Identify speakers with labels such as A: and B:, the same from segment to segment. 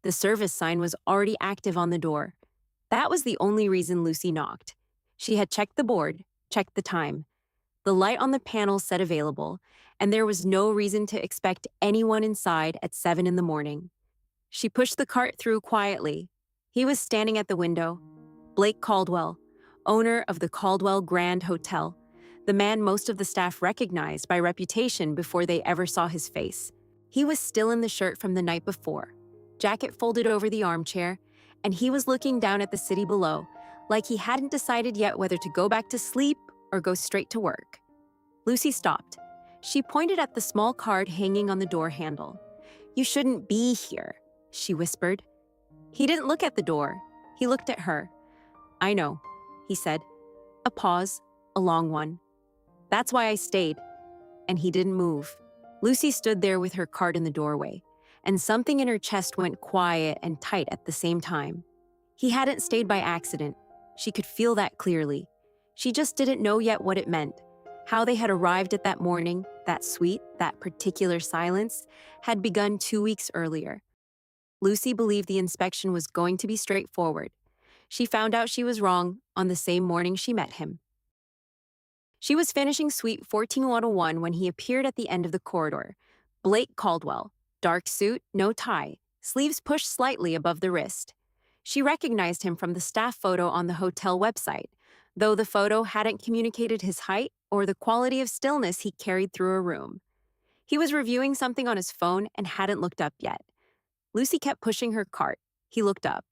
A: The service sign was already active on the door. That was the only reason Lucy knocked. She had checked the board, checked the time. The light on the panel said available, and there was no reason to expect anyone inside at 7 in the morning. She pushed the cart through quietly. He was standing at the window. Blake Caldwell, owner of the Caldwell Grand Hotel, the man most of the staff recognized by reputation before they ever saw his face. He was still in the shirt from the night before, jacket folded over the armchair, and he was looking down at the city below, like he hadn't decided yet whether to go back to sleep or go straight to work. Lucy stopped. She pointed at the small card hanging on the door handle. "You shouldn't be here," she whispered. He didn't look at the door. He looked at her. "I know," he said. A pause, a long one. "That's why I stayed." And he didn't move. Lucy stood there with her cart in the doorway, and something in her chest went quiet and tight at the same time. He hadn't stayed by accident. She could feel that clearly. She just didn't know yet what it meant. How they had arrived at that morning, that sweet, that particular silence, had begun 2 weeks earlier. Lucy believed the inspection was going to be straightforward. She found out she was wrong on the same morning she met him. She was finishing suite 14101 when he appeared at the end of the corridor. Blake Caldwell, dark suit, no tie, sleeves pushed slightly above the wrist. She recognized him from the staff photo on the hotel website, though the photo hadn't communicated his height or the quality of stillness he carried through a room. He was reviewing something on his phone and hadn't looked up yet. Lucy kept pushing her cart. He looked up.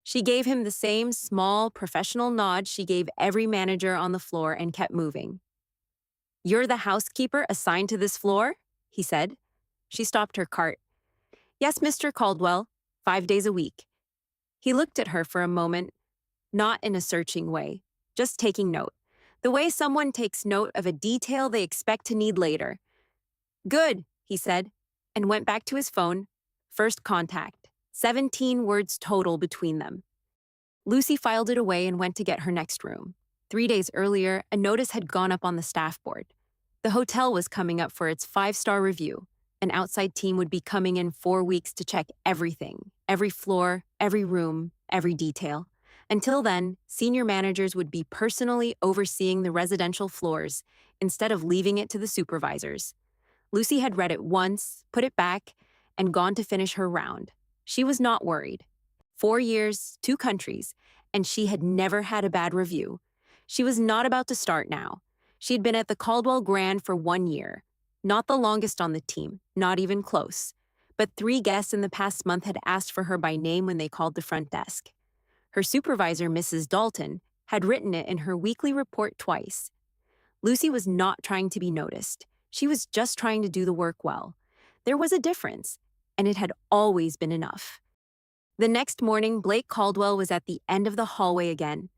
A: She gave him the same small, professional nod she gave every manager on the floor and kept moving. "You're the housekeeper assigned to this floor?" he said. She stopped her cart. "Yes, Mr. Caldwell, 5 days a week." He looked at her for a moment, not in a searching way, just taking note. The way someone takes note of a detail they expect to need later. "Good," he said, and went back to his phone. First contact. 17 words total between them. Lucy filed it away and went to get her next room. 3 days earlier, a notice had gone up on the staff board. The hotel was coming up for its 5-star review. An outside team would be coming in 4 weeks to check everything, every floor, every room, every detail. Until then, senior managers would be personally overseeing the residential floors instead of leaving it to the supervisors. Lucy had read it once, put it back, and gone to finish her round. She was not worried. 4 years, 2 countries, and she had never had a bad review. She was not about to start now. She'd been at the Caldwell Grand for 1 year. Not the longest on the team, not even close. But 3 guests in the past month had asked for her by name when they called the front desk. Her supervisor, Mrs. Dalton, had written it in her weekly report twice. Lucy was not trying to be noticed. She was just trying to do the work well. There was a difference, and it had always been enough. The next morning, Blake Caldwell was at the end of the hallway again.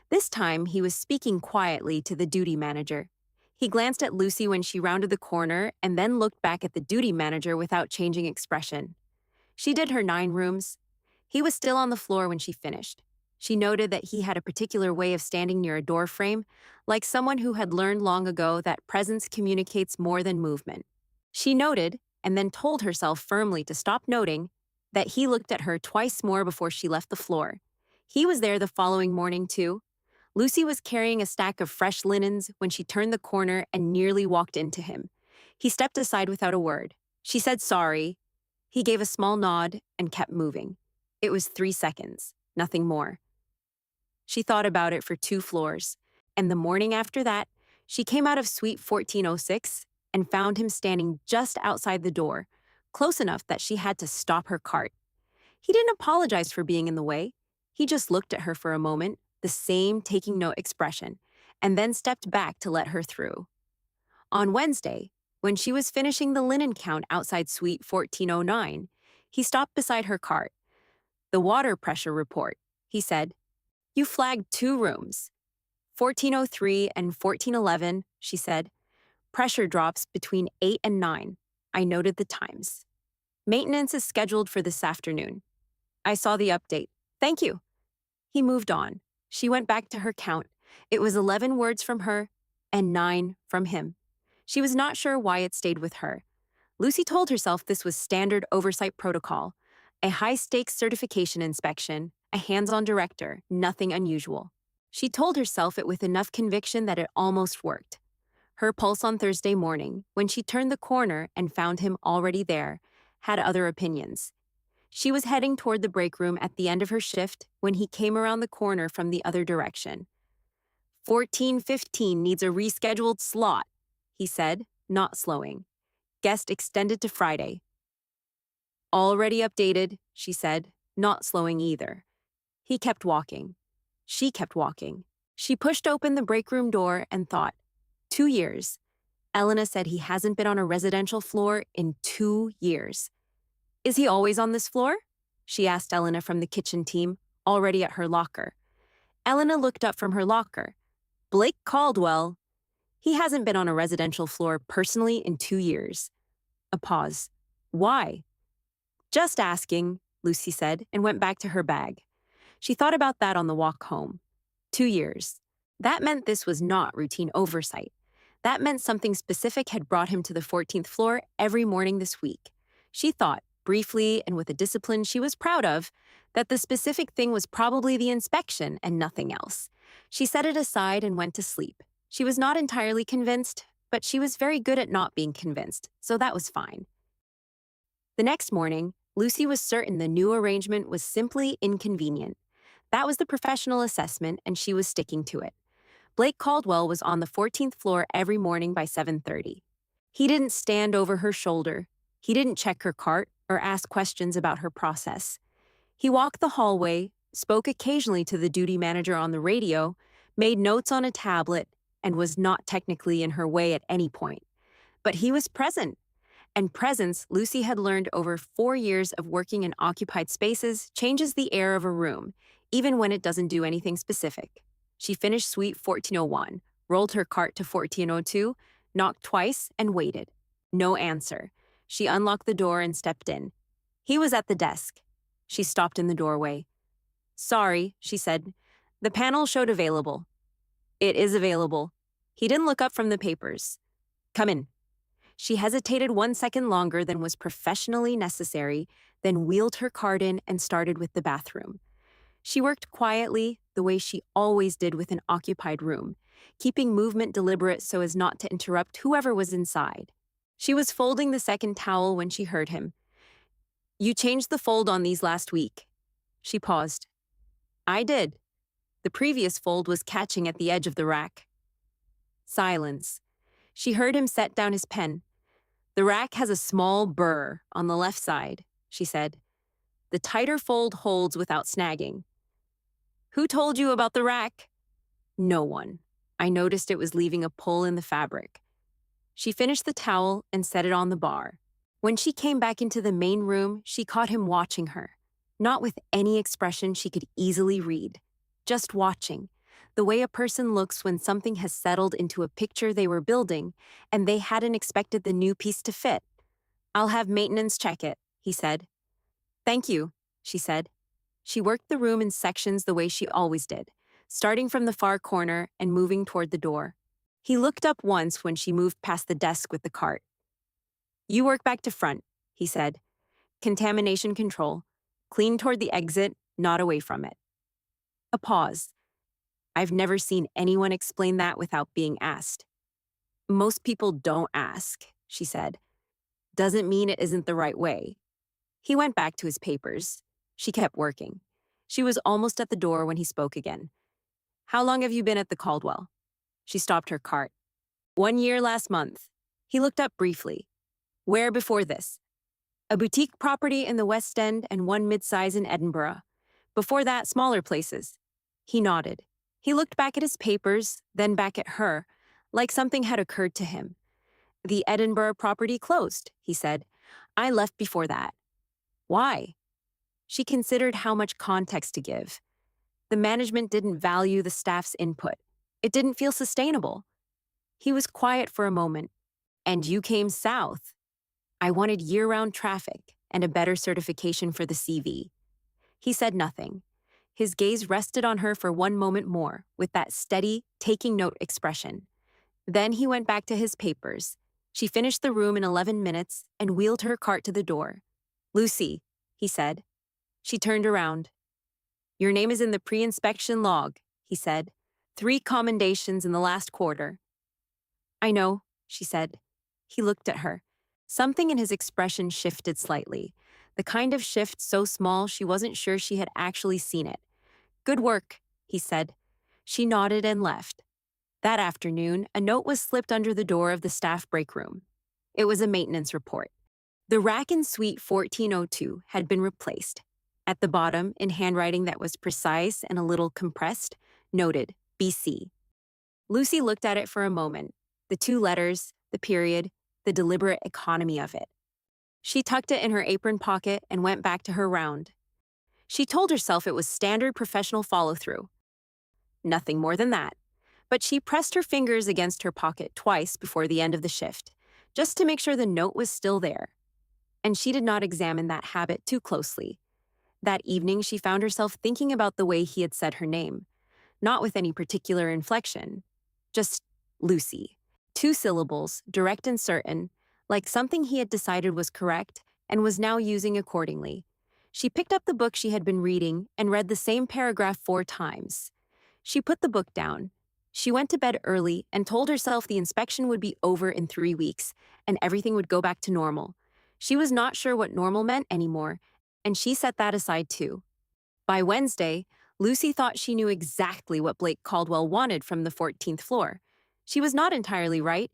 A: This time, he was speaking quietly to the duty manager. He glanced at Lucy when she rounded the corner and then looked back at the duty manager without changing expression. She did her 9 rooms. He was still on the floor when she finished. She noted that he had a particular way of standing near a door frame, like someone who had learned long ago that presence communicates more than movement. She noted, and then told herself firmly to stop noting, that he looked at her twice more before she left the floor. He was there the following morning, too. Lucy was carrying a stack of fresh linens when she turned the corner and nearly walked into him. He stepped aside without a word. She said sorry. He gave a small nod and kept moving. It was 3 seconds, nothing more. She thought about it for 2 floors, and the morning after that, she came out of suite 1406 and found him standing just outside the door, close enough that she had to stop her cart. He didn't apologize for being in the way. He just looked at her for a moment, the same taking note expression, and then stepped back to let her through. On Wednesday, when she was finishing the linen count outside suite 1409, he stopped beside her cart. "The water pressure report," he said. "You flagged 2 rooms. 1403 and 1411, she said. "Pressure drops between 8 and 9. I noted the times. Maintenance is scheduled for this afternoon. I saw the update. Thank you." He moved on. She went back to her count. It was 11 words from her and 9 from him. She was not sure why it stayed with her. Lucy told herself this was standard oversight protocol, A high-stakes certification inspection, a hands-on director, nothing unusual. She told herself it with enough conviction that it almost worked. Her pulse on Thursday morning, when she turned the corner and found him already there, had other opinions. She was heading toward the break room at the end of her shift when he came around the corner from the other direction. 14:15 needs a rescheduled slot, he said, not slowing. Guest extended to Friday. Already updated, she said, not slowing either. He kept walking. She kept walking. She pushed open the break room door and thought, 2 years. Elena said he hasn't been on a residential floor in 2 years. Is he always on this floor? She asked Elena from the kitchen team, already at her locker. Elena looked up from her locker. Blake Caldwell. He hasn't been on a residential floor personally in 2 years. A pause. Why? Just asking, Lucy said, and went back to her bag. She thought about that on the walk home. 2 years. That meant this was not routine oversight. That meant something specific had brought him to the 14th floor every morning this week. She thought, briefly and with a discipline she was proud of, that the specific thing was probably the inspection and nothing else. She set it aside and went to sleep. She was not entirely convinced, but she was very good at not being convinced, so that was fine. The next morning, Lucy was certain the new arrangement was simply inconvenient. That was the professional assessment, and she was sticking to it. Blake Caldwell was on the 14th floor every morning by 7:30. He didn't stand over her shoulder. He didn't check her cart or ask questions about her process. He walked the hallway, spoke occasionally to the duty manager on the radio, made notes on a tablet, and was not technically in her way at any point. But he was present. And presence, Lucy had learned over 4 years of working in occupied spaces, changes the air of a room, even when it doesn't do anything specific. She finished suite 1401, rolled her cart to 1402, knocked twice, and waited. No answer. She unlocked the door and stepped in. He was at the desk. She stopped in the doorway. Sorry, she said. The panel showed available. It is available. He didn't look up from the papers. Come in. She hesitated 1 second longer than was professionally necessary, then wheeled her cart in and started with the bathroom. She worked quietly, the way she always did with an occupied room, keeping movement deliberate so as not to interrupt whoever was inside. She was folding the second towel when she heard him. You changed the fold on these last week. She paused. I did. The previous fold was catching at the edge of the rack. Silence. She heard him set down his pen. The rack has a small burr on the left side, she said. The tighter fold holds without snagging. Who told you about the rack? No one. I noticed it was leaving a pull in the fabric. She finished the towel and set it on the bar. When she came back into the main room, she caught him watching her, not with any expression she could easily read, just watching, the way a person looks when something has settled into a picture they were building and they hadn't expected the new piece to fit. I'll have maintenance check it, he said. Thank you, she said. She worked the room in sections the way she always did, starting from the far corner and moving toward the door. He looked up once when she moved past the desk with the cart. You work back to front, he said. Contamination control. Clean toward the exit, not away from it. A pause. I've never seen anyone explain that without being asked. Most people don't ask, she said. Doesn't mean it isn't the right way. He went back to his papers. She kept working. She was almost at the door when he spoke again. How long have you been at the Caldwell? She stopped her cart. 1 year last month. He looked up briefly. Where before this? A boutique property in the West End and one mid-size in Edinburgh. Before that, smaller places. He nodded. He looked back at his papers, then back at her, like something had occurred to him. The Edinburgh property closed, he said. I left before that. Why? She considered how much context to give. The management didn't value the staff's input. It didn't feel sustainable. He was quiet for a moment. And you came south. I wanted year-round traffic and a better certification for the CV. He said nothing. His gaze rested on her for one moment more, with that steady, taking note expression. Then he went back to his papers. She finished the room in 11 minutes and wheeled her cart to the door. Lucy, he said. She turned around. Your name is in the pre-inspection log, he said. 3 commendations in the last quarter. I know, she said. He looked at her. Something in his expression shifted slightly, the kind of shift so small she wasn't sure she had actually seen it. Good work, he said. She nodded and left. That afternoon, a note was slipped under the door of the staff break room. It was a maintenance report. The rack in suite 1402 had been replaced. At the bottom, in handwriting that was precise and a little compressed, noted BC. Lucy looked at it for a moment. The 2 letters, the period, the deliberate economy of it. She tucked it in her apron pocket and went back to her round. She told herself it was standard professional follow-through. Nothing more than that. But she pressed her fingers against her pocket twice before the end of the shift, just to make sure the note was still there. And she did not examine that habit too closely. That evening, she found herself thinking about the way he had said her name, not with any particular inflection, just Lucy. 2 syllables, direct and certain, like something he had decided was correct and was now using accordingly. She picked up the book she had been reading and read the same paragraph 4 times. She put the book down. She went to bed early and told herself the inspection would be over in 3 weeks and everything would go back to normal. She was not sure what normal meant anymore, and she set that aside too. By Wednesday, Lucy thought she knew exactly what Blake Caldwell wanted from the 14th floor. She was not entirely right.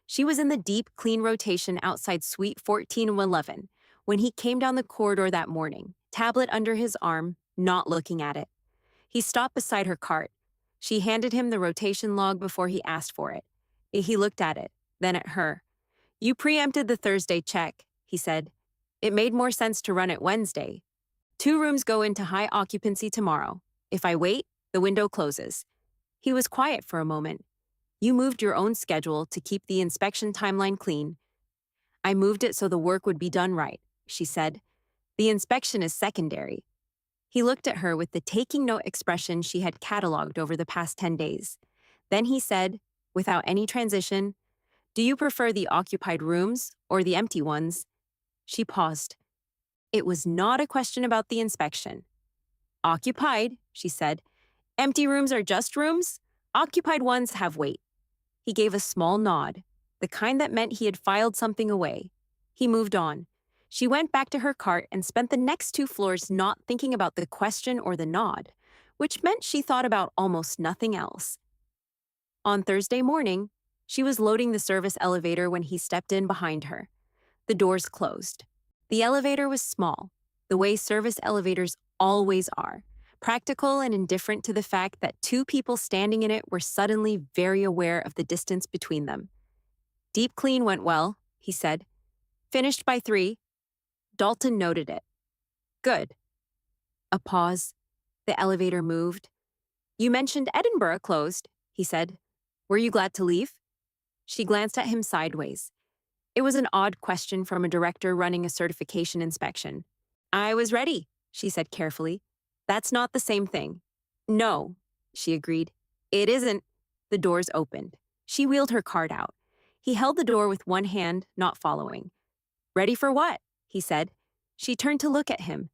A: She was in the deep, clean rotation outside suite 1411 when he came down the corridor that morning, tablet under his arm, not looking at it. He stopped beside her cart. She handed him the rotation log before he asked for it. He looked at it, then at her. You preempted the Thursday check, he said. It made more sense to run it Wednesday. 2 rooms go into high occupancy tomorrow. If I wait, the window closes. He was quiet for a moment. You moved your own schedule to keep the inspection timeline clean. I moved it so the work would be done right, she said. The inspection is secondary. He looked at her with the taking note expression she had cataloged over the past 10 days. Then he said, without any transition, do you prefer the occupied rooms or the empty ones? She paused. It was not a question about the inspection. Occupied, she said. Empty rooms are just rooms. Occupied ones have weight. He gave a small nod, the kind that meant he had filed something away. He moved on. She went back to her cart and spent the next 2 floors not thinking about the question or the nod, which meant she thought about almost nothing else. On Thursday morning, she was loading the service elevator when he stepped in behind her. The doors closed. The elevator was small, the way service elevators always are, practical and indifferent to the fact that 2 people standing in it were suddenly very aware of the distance between them. Deep clean went well, he said. Finished by 3. Dalton noted it. Good. A pause. The elevator moved. You mentioned Edinburgh closed, he said. Were you glad to leave? She glanced at him sideways. It was an odd question from a director running a certification inspection. I was ready, she said carefully. That's not the same thing. No, she agreed. It isn't. The doors opened. She wheeled her cart out. He held the door with one hand, not following. Ready for what? He said. She turned to look at him.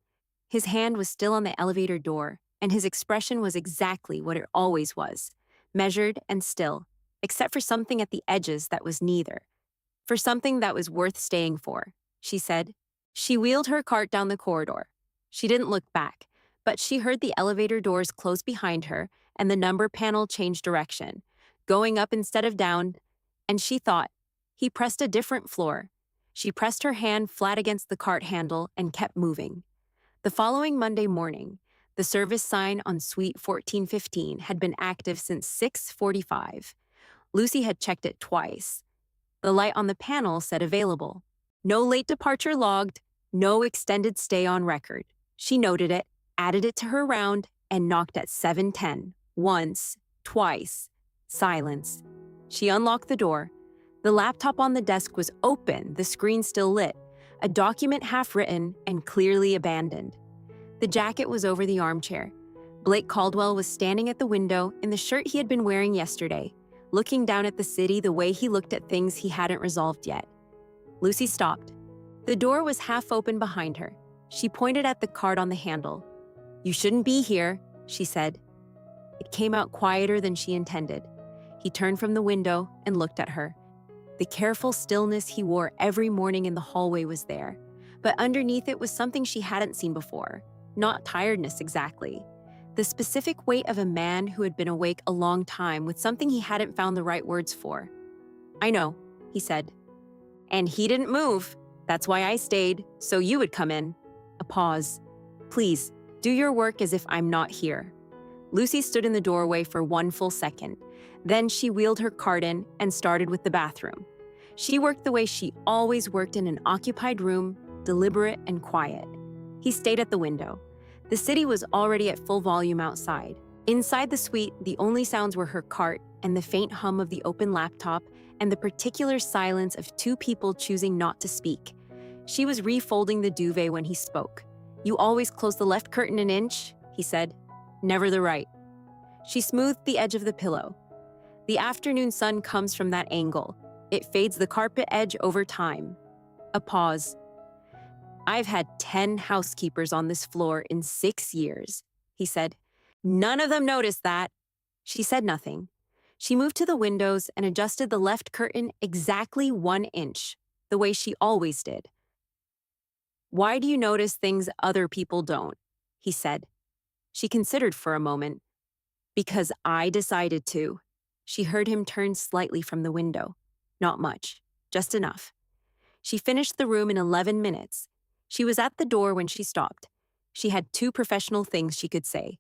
A: His hand was still on the elevator door, and his expression was exactly what it always was, measured and still, except for something at the edges that was neither. For something that was worth staying for, she said. She wheeled her cart down the corridor. She didn't look back, but she heard the elevator doors close behind her and the number panel change direction, going up instead of down, and she thought, he pressed a different floor. She pressed her hand flat against the cart handle and kept moving. The following Monday morning, the service sign on suite 1415 had been active since 6:45. Lucy had checked it twice. The light on the panel said available. No late departure logged, no extended stay on record. She noted it, added it to her round, and knocked at 7:10. Once, twice. Silence. She unlocked the door. The laptop on the desk was open, the screen still lit, a document half written and clearly abandoned. The jacket was over the armchair. Blake Caldwell was standing at the window in the shirt he had been wearing yesterday, looking down at the city the way he looked at things he hadn't resolved yet. Lucy stopped. The door was half open behind her. She pointed at the card on the handle. "You shouldn't be here," she said. It came out quieter than she intended. He turned from the window and looked at her. The careful stillness he wore every morning in the hallway was there, but underneath it was something she hadn't seen before. Not tiredness exactly. The specific weight of a man who had been awake a long time with something he hadn't found the right words for. "I know," he said. "And he didn't move. That's why I stayed, so you would come in." A pause. "Please, do your work as if I'm not here." Lucy stood in the doorway for one full second. Then she wheeled her cart in and started with the bathroom. She worked the way she always worked in an occupied room, deliberate and quiet. He stayed at the window. The city was already at full volume outside. Inside the suite, the only sounds were her cart and the faint hum of the open laptop and the particular silence of two people choosing not to speak. She was refolding the duvet when he spoke. "You always close the left curtain an inch," he said. "Never the right." She smoothed the edge of the pillow. "The afternoon sun comes from that angle. It fades the carpet edge over time." A pause. "I've had 10 housekeepers on this floor in 6 years," he said. "None of them noticed that." She said nothing. She moved to the windows and adjusted the left curtain exactly 1 inch, the way she always did. "Why do you notice things other people don't?" he said. She considered for a moment. "Because I decided to." She heard him turn slightly from the window. Not much, just enough. She finished the room in 11 minutes. She was at the door when she stopped. She had 2 professional things she could say.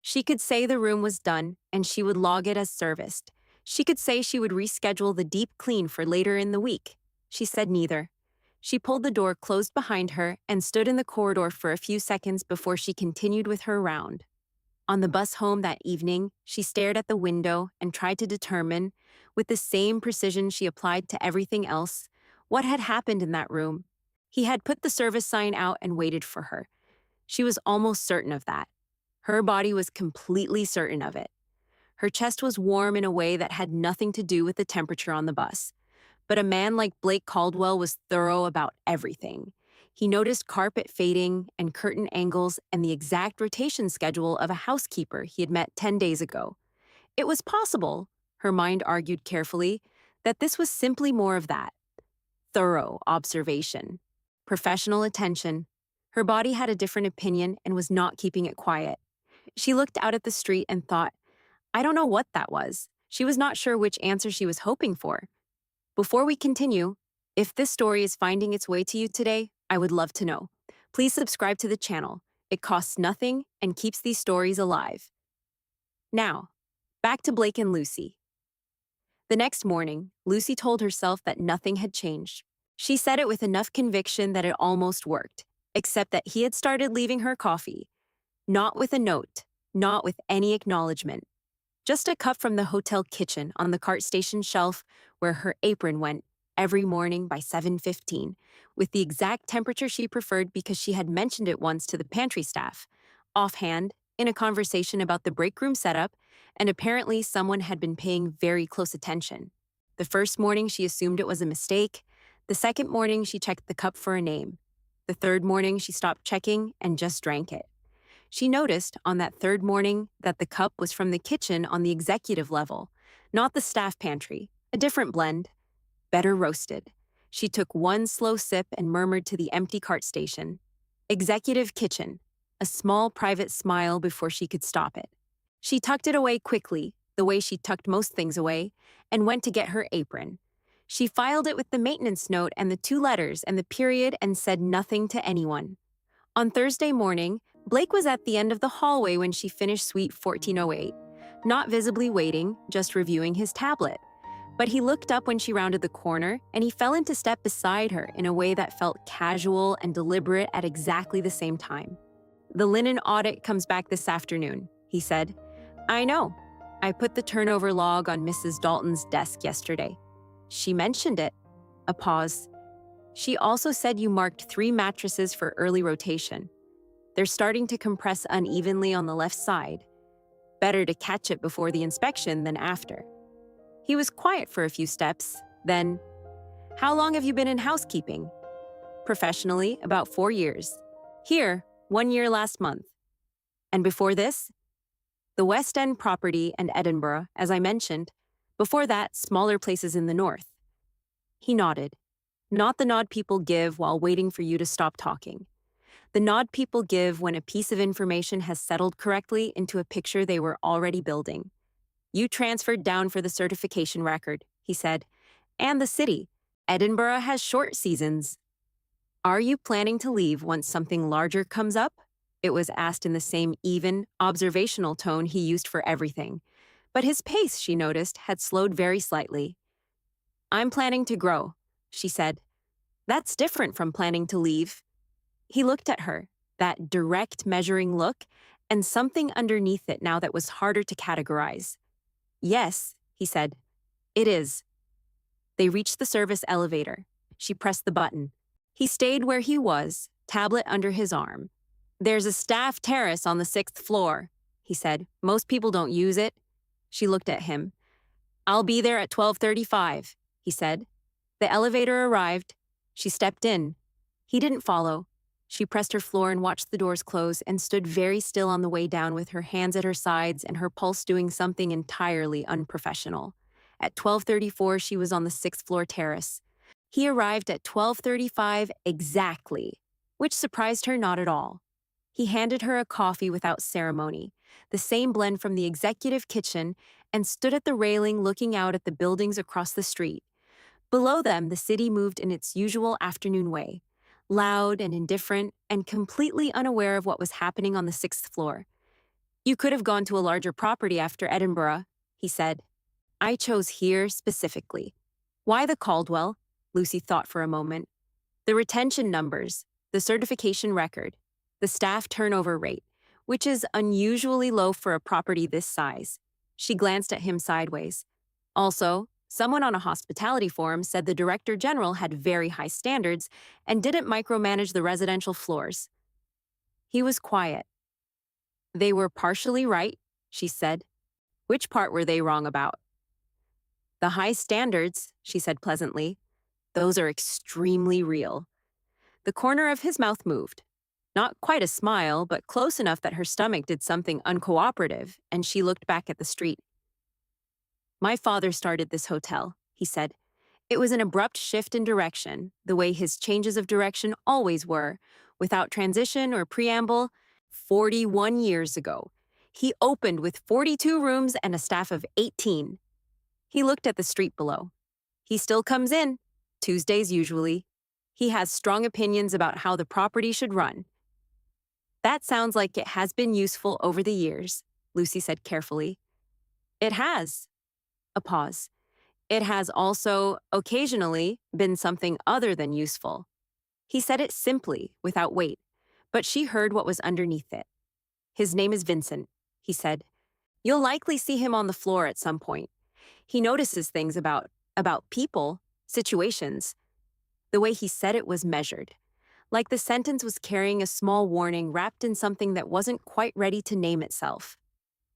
A: She could say the room was done and she would log it as serviced. She could say she would reschedule the deep clean for later in the week. She said neither. She pulled the door closed behind her and stood in the corridor for a few seconds before she continued with her round. On the bus home that evening, she stared at the window and tried to determine, with the same precision she applied to everything else, what had happened in that room. He had put the service sign out and waited for her. She was almost certain of that. Her body was completely certain of it. Her chest was warm in a way that had nothing to do with the temperature on the bus. But a man like Blake Caldwell was thorough about everything. He noticed carpet fading and curtain angles and the exact rotation schedule of a housekeeper he had met 10 days ago. It was possible, her mind argued carefully, that this was simply more of that. Thorough observation. Professional attention. Her body had a different opinion and was not keeping it quiet. She looked out at the street and thought, I don't know what that was. She was not sure which answer she was hoping for. Before we continue, if this story is finding its way to you today, I would love to know. Please subscribe to the channel. It costs nothing and keeps these stories alive. Now, back to Blake and Lucy. The next morning, Lucy told herself that nothing had changed. She said it with enough conviction that it almost worked, except that he had started leaving her coffee. Not with a note, not with any acknowledgement. Just a cup from the hotel kitchen on the cart station shelf where her apron went every morning by 7:15, with the exact temperature she preferred because she had mentioned it once to the pantry staff, offhand, in a conversation about the break room setup, and apparently someone had been paying very close attention. The first morning she assumed it was a mistake. The second morning she checked the cup for a name. The third morning she stopped checking and just drank it. She noticed on that third morning that the cup was from the kitchen on the executive level, not the staff pantry, a different blend, better roasted. She took one slow sip and murmured to the empty cart station, "Executive kitchen," a small private smile before she could stop it. She tucked it away quickly, the way she tucked most things away, and went to get her apron. She filed it with the maintenance note and the 2 letters and the period and said nothing to anyone. On Thursday morning, Blake was at the end of the hallway when she finished suite 1408, not visibly waiting, just reviewing his tablet. But he looked up when she rounded the corner, and he fell into step beside her in a way that felt casual and deliberate at exactly the same time. "The linen audit comes back this afternoon," he said. "I know. I put the turnover log on Mrs. Dalton's desk yesterday." She mentioned it. A pause. "She also said you marked 3 mattresses for early rotation. They're starting to compress unevenly on the left side. Better to catch it before the inspection than after." He was quiet for a few steps, then, "How long have you been in housekeeping?" "Professionally, about 4 years." Here, 1 year last month. And before this, the West End property and Edinburgh, as I mentioned. Before that, smaller places in the north. He nodded. Not the nod people give while waiting for you to stop talking. The nod people give when a piece of information has settled correctly into a picture they were already building. You transferred down for the certification record, he said. And the city. Edinburgh has short seasons. Are you planning to leave once something larger comes up? It was asked in the same even, observational tone he used for everything. But his pace, she noticed, had slowed very slightly. I'm planning to grow, she said. That's different from planning to leave. He looked at her, that direct measuring look, and something underneath it now that was harder to categorize. Yes, he said. It is. They reached the service elevator. She pressed the button. He stayed where he was, tablet under his arm. There's a staff terrace on the 6th floor, he said. Most people don't use it. She looked at him. I'll be there at 12:35, he said. The elevator arrived. She stepped in. He didn't follow. She pressed her floor and watched the doors close and stood very still on the way down with her hands at her sides and her pulse doing something entirely unprofessional. At 12:34, she was on the 6th floor terrace. He arrived at 12:35 exactly, which surprised her not at all. He handed her a coffee without ceremony, the same blend from the executive kitchen, and stood at the railing looking out at the buildings across the street. Below them, the city moved in its usual afternoon way, loud and indifferent and completely unaware of what was happening on the 6th floor. You could have gone to a larger property after Edinburgh, he said. I chose here specifically. Why the Caldwell? Lucy thought for a moment. The retention numbers, the certification record, the staff turnover rate, which is unusually low for a property this size. She glanced at him sideways. Also, someone on a hospitality forum said the director general had very high standards and didn't micromanage the residential floors. He was quiet. They were partially right, she said. Which part were they wrong about? The high standards, she said pleasantly. Those are extremely real. The corner of his mouth moved. Not quite a smile, but close enough that her stomach did something uncooperative, and she looked back at the street. My father started this hotel, he said. It was an abrupt shift in direction, the way his changes of direction always were, without transition or preamble. 41 years ago. He opened with 42 rooms and a staff of 18. He looked at the street below. He still comes in, Tuesdays usually. He has strong opinions about how the property should run. That sounds like it has been useful over the years, Lucy said carefully. It has. A pause. It has also, occasionally, been something other than useful. He said it simply, without weight, but she heard what was underneath it. His name is Vincent, he said. You'll likely see him on the floor at some point. He notices things about people, situations. The way he said it was measured, like the sentence was carrying a small warning wrapped in something that wasn't quite ready to name itself.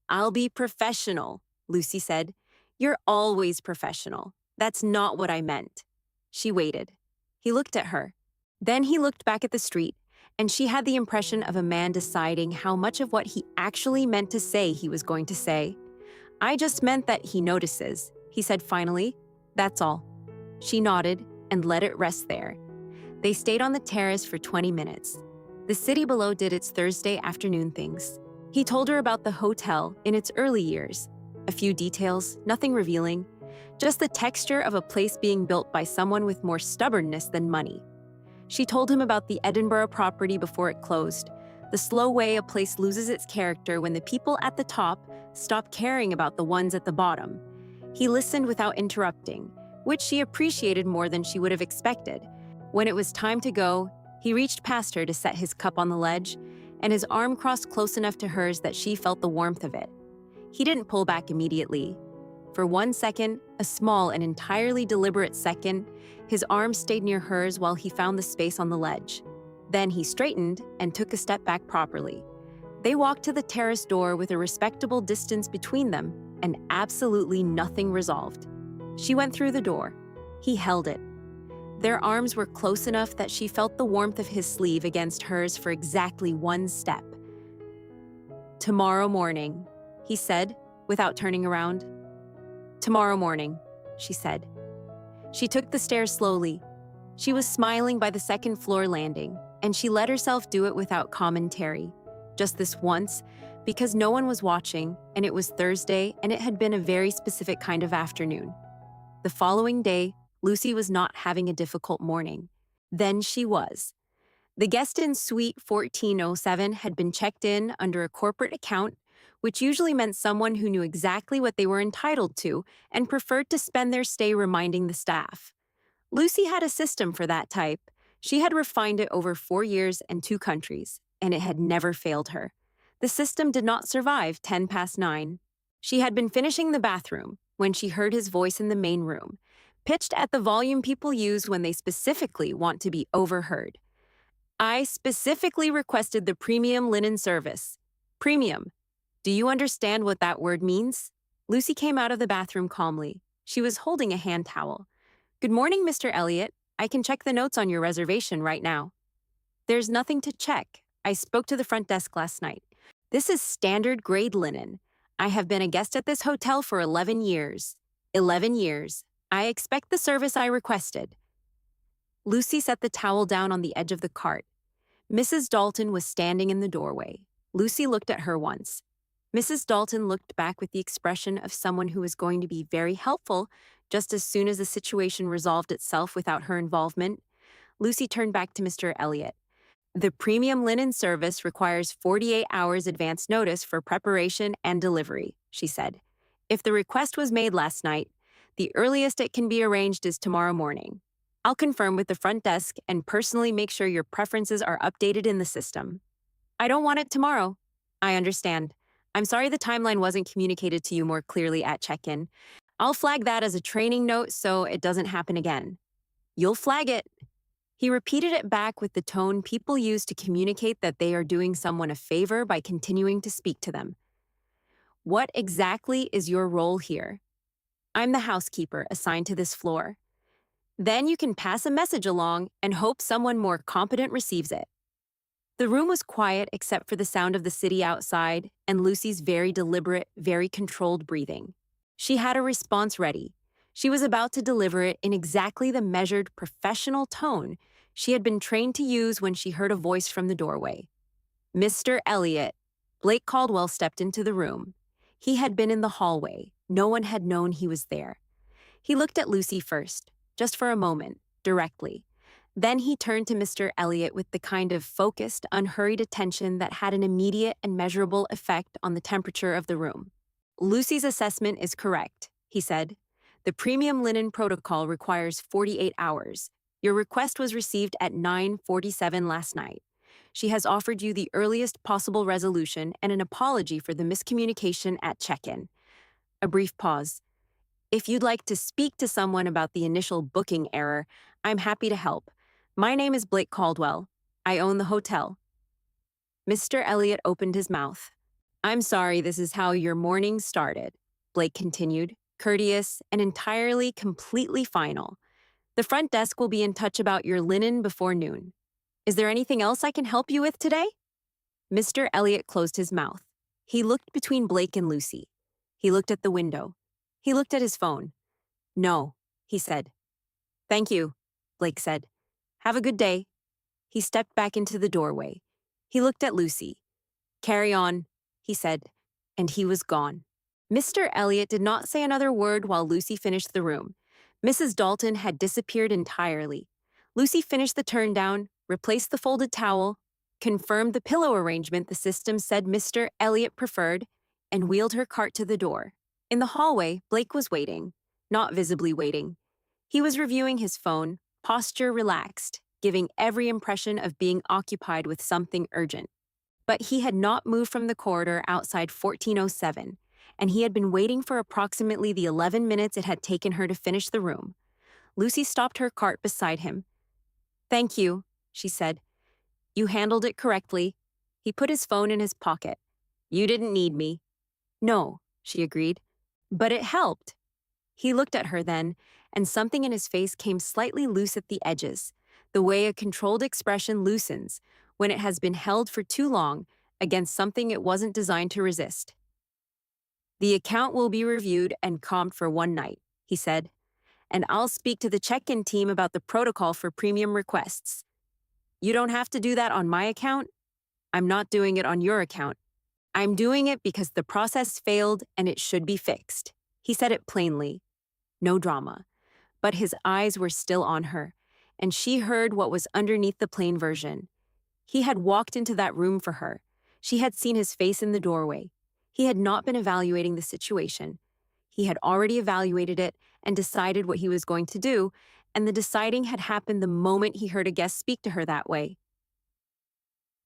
A: I'll be professional, Lucy said. You're always professional. That's not what I meant. She waited. He looked at her. Then he looked back at the street, and she had the impression of a man deciding how much of what he actually meant to say he was going to say. I just meant that he notices, he said finally. That's all. She nodded and let it rest there. They stayed on the terrace for 20 minutes. The city below did its Thursday afternoon things. He told her about the hotel in its early years. A few details, nothing revealing. Just the texture of a place being built by someone with more stubbornness than money. She told him about the Edinburgh property before it closed, the slow way a place loses its character when the people at the top stop caring about the ones at the bottom. He listened without interrupting, which she appreciated more than she would have expected. When it was time to go, he reached past her to set his cup on the ledge, and his arm crossed close enough to hers that she felt the warmth of it. He didn't pull back immediately. For 1 second, a small and entirely deliberate second, his arm stayed near hers while he found the space on the ledge. Then he straightened and took a step back properly. They walked to the terrace door with a respectable distance between them and absolutely nothing resolved. She went through the door. He held it. Their arms were close enough that she felt the warmth of his sleeve against hers for exactly one step. "Tomorrow morning," he said, without turning around. "Tomorrow morning," she said. She took the stairs slowly. She was smiling by the second-floor landing, and she let herself do it without commentary. Just this once, because no one was watching, and it was Thursday, and it had been a very specific kind of afternoon. The following day, Lucy was not having a difficult morning. Then she was. The guest in suite 1407 had been checked in under a corporate account, which usually meant someone who knew exactly what they were entitled to and preferred to spend their stay reminding the staff. Lucy had a system for that type. She had refined it over 4 years and 2 countries, and it had never failed her. The system did not survive 10 past 9. She had been finishing the bathroom when she heard his voice in the main room, pitched at the volume people use when they specifically want to be overheard. "I specifically requested the premium linen service." Premium. Do you understand what that word means? Lucy came out of the bathroom calmly. She was holding a hand towel. "Good morning, Mr. Elliott. I can check the notes on your reservation right now." "There's nothing to check. I spoke to the front desk last night. This is standard grade linen. I have been a guest at this hotel for 11 years. 11 years. I expect the service I requested." Lucy set the towel down on the edge of the cart. Mrs. Dalton was standing in the doorway. Lucy looked at her once. Mrs. Dalton looked back with the expression of someone who was going to be very helpful just as soon as the situation resolved itself without her involvement. Lucy turned back to Mr. Elliott. "The premium linen service requires 48 hours advance notice for preparation and delivery," she said. "If the request was made last night, the earliest it can be arranged is tomorrow morning. I'll confirm with the front desk and personally make sure your preferences are updated in the system." "I don't want it tomorrow." "I understand. I'm sorry the timeline wasn't communicated to you more clearly at check-in. I'll flag that as a training note so it doesn't happen again." "You'll flag it." He repeated it back with the tone people use to communicate that they are doing someone a favor by continuing to speak to them. "What exactly is your role here?" "I'm the housekeeper assigned to this floor." "Then you can pass a message along and hope someone more competent receives it." The room was quiet except for the sound of the city outside and Lucy's very deliberate, very controlled breathing. She had a response ready. She was about to deliver it in exactly the measured, professional tone she had been trained to use when she heard a voice from the doorway. "Mr. Elliott." Blake Caldwell stepped into the room. He had been in the hallway. No one had known he was there. He looked at Lucy first, just for a moment, directly. Then he turned to Mr. Elliott with the kind of focused, unhurried attention that had an immediate and measurable effect on the temperature of the room. "Lucy's assessment is correct," he said. "The premium linen protocol requires 48 hours. Your request was received at 9:47 last night. She has offered you the earliest possible resolution and an apology for the miscommunication at check-in." A brief pause. "If you'd like to speak to someone about the initial booking error, I'm happy to help. My name is Blake Caldwell. I own the hotel." Mr. Elliott opened his mouth. "I'm sorry this is how your morning started," Blake continued, courteous and entirely, completely final. "The front desk will be in touch about your linen before noon. Is there anything else I can help you with today?" Mr. Elliott closed his mouth. He looked between Blake and Lucy. He looked at the window. He looked at his phone. "No," he said. "Thank you," Blake said. "Have a good day." He stepped back into the doorway. He looked at Lucy. "Carry on," he said, and he was gone. Mr. Elliott did not say another word while Lucy finished the room. Mrs. Dalton had disappeared entirely. Lucy finished the turn down, replaced the folded towel, confirmed the pillow arrangement the system said Mr. Elliott preferred, and wheeled her cart to the door. In the hallway, Blake was waiting, not visibly waiting. He was reviewing his phone, posture relaxed, giving every impression of being occupied with something urgent. But he had not moved from the corridor outside 1407, and he had been waiting for approximately the 11 minutes it had taken her to finish the room. Lucy stopped her cart beside him. "Thank you," she said. "You handled it correctly." He put his phone in his pocket. "You didn't need me." "No," she agreed. "But it helped." He looked at her then, and something in his face came slightly loose at the edges, the way a controlled expression loosens when it has been held for too long against something it wasn't designed to resist. The account will be reviewed and comped for one night, he said, and I'll speak to the check-in team about the protocol for premium requests. You don't have to do that on my account. I'm not doing it on your account. I'm doing it because the process failed and it should be fixed. He said it plainly. No drama. But his eyes were still on her, and she heard what was underneath the plain version. He had walked into that room for her. She had seen his face in the doorway. He had not been evaluating the situation. He had already evaluated it and decided what he was going to do, and the deciding had happened the moment he heard a guest speak to her that way.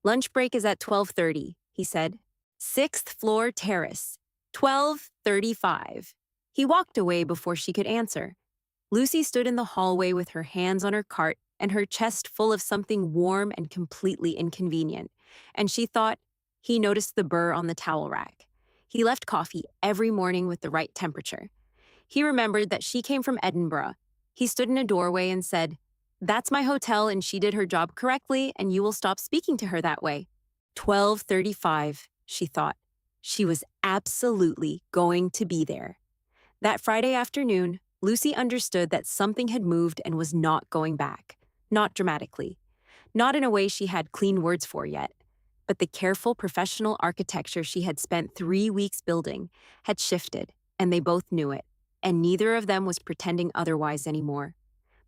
A: Lunch break is at 12:30, he said. 6th floor terrace, 12:35. He walked away before she could answer. Lucy stood in the hallway with her hands on her cart and her chest full of something warm and completely inconvenient, and she thought he noticed the burr on the towel rack. He left coffee every morning with the right temperature. He remembered that she came from Edinburgh. He stood in a doorway and said, "That's my hotel and she did her job correctly and you will stop speaking to her that way." 12:35, she thought. She was absolutely going to be there. That Friday afternoon, Lucy understood that something had moved and was not going back. Not dramatically. Not in a way she had clean words for yet. But the careful professional architecture she had spent 3 weeks building had shifted, and they both knew it, and neither of them was pretending otherwise anymore.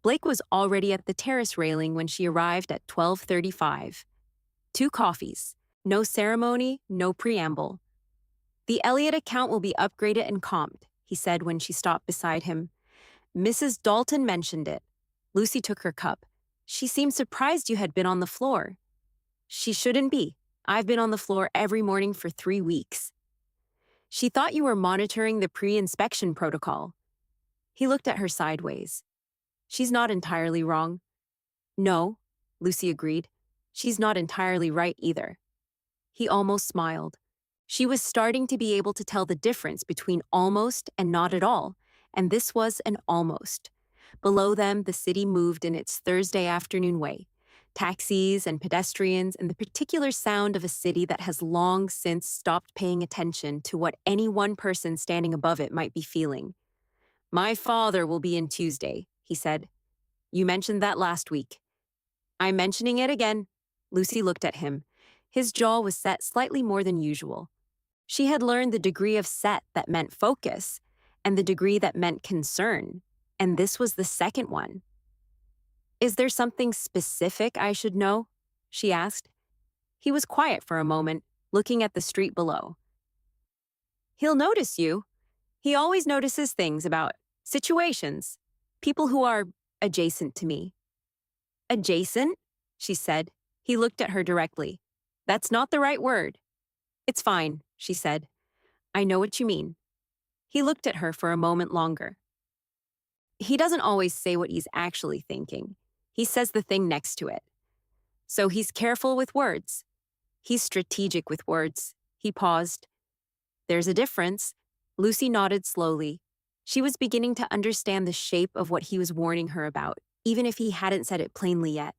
A: Blake was already at the terrace railing when she arrived at 12:35. 2 coffees. No ceremony, no preamble. "The Elliott account will be upgraded and comped," he said when she stopped beside him. "Mrs. Dalton mentioned it." Lucy took her cup. "She seemed surprised you had been on the floor." "She shouldn't be. I've been on the floor every morning for 3 weeks." "She thought you were monitoring the pre-inspection protocol." He looked at her sideways. "She's not entirely wrong." "No," Lucy agreed. "She's not entirely right either." He almost smiled. She was starting to be able to tell the difference between almost and not at all, and this was an almost. Below them, the city moved in its Thursday afternoon way. Taxis and pedestrians and the particular sound of a city that has long since stopped paying attention to what any one person standing above it might be feeling. "My father will be in Tuesday," he said. "You mentioned that last week." "I'm mentioning it again." Lucy looked at him. His jaw was set slightly more than usual. She had learned the degree of set that meant focus and the degree that meant concern, and this was the second one. "Is there something specific I should know?" she asked. He was quiet for a moment, looking at the street below. "He'll notice you. He always notices things about situations, people who are adjacent to me." "Adjacent?" she said. He looked at her directly. "That's not the right word." "It's fine," she said. "I know what you mean." He looked at her for a moment longer. "He doesn't always say what he's actually thinking. He says the thing next to it. So he's careful with words. He's strategic with words." He paused. "There's a difference." Lucy nodded slowly. She was beginning to understand the shape of what he was warning her about, even if he hadn't said it plainly yet.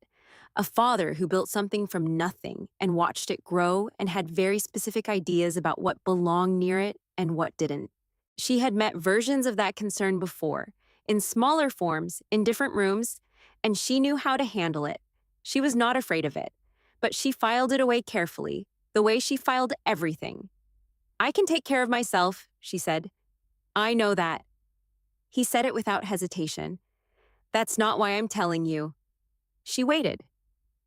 A: A father who built something from nothing and watched it grow and had very specific ideas about what belonged near it and what didn't. She had met versions of that concern before, in smaller forms, in different rooms, and she knew how to handle it. She was not afraid of it, but she filed it away carefully, the way she filed everything. "I can take care of myself," she said. "I know that." He said it without hesitation. "That's not why I'm telling you." She waited.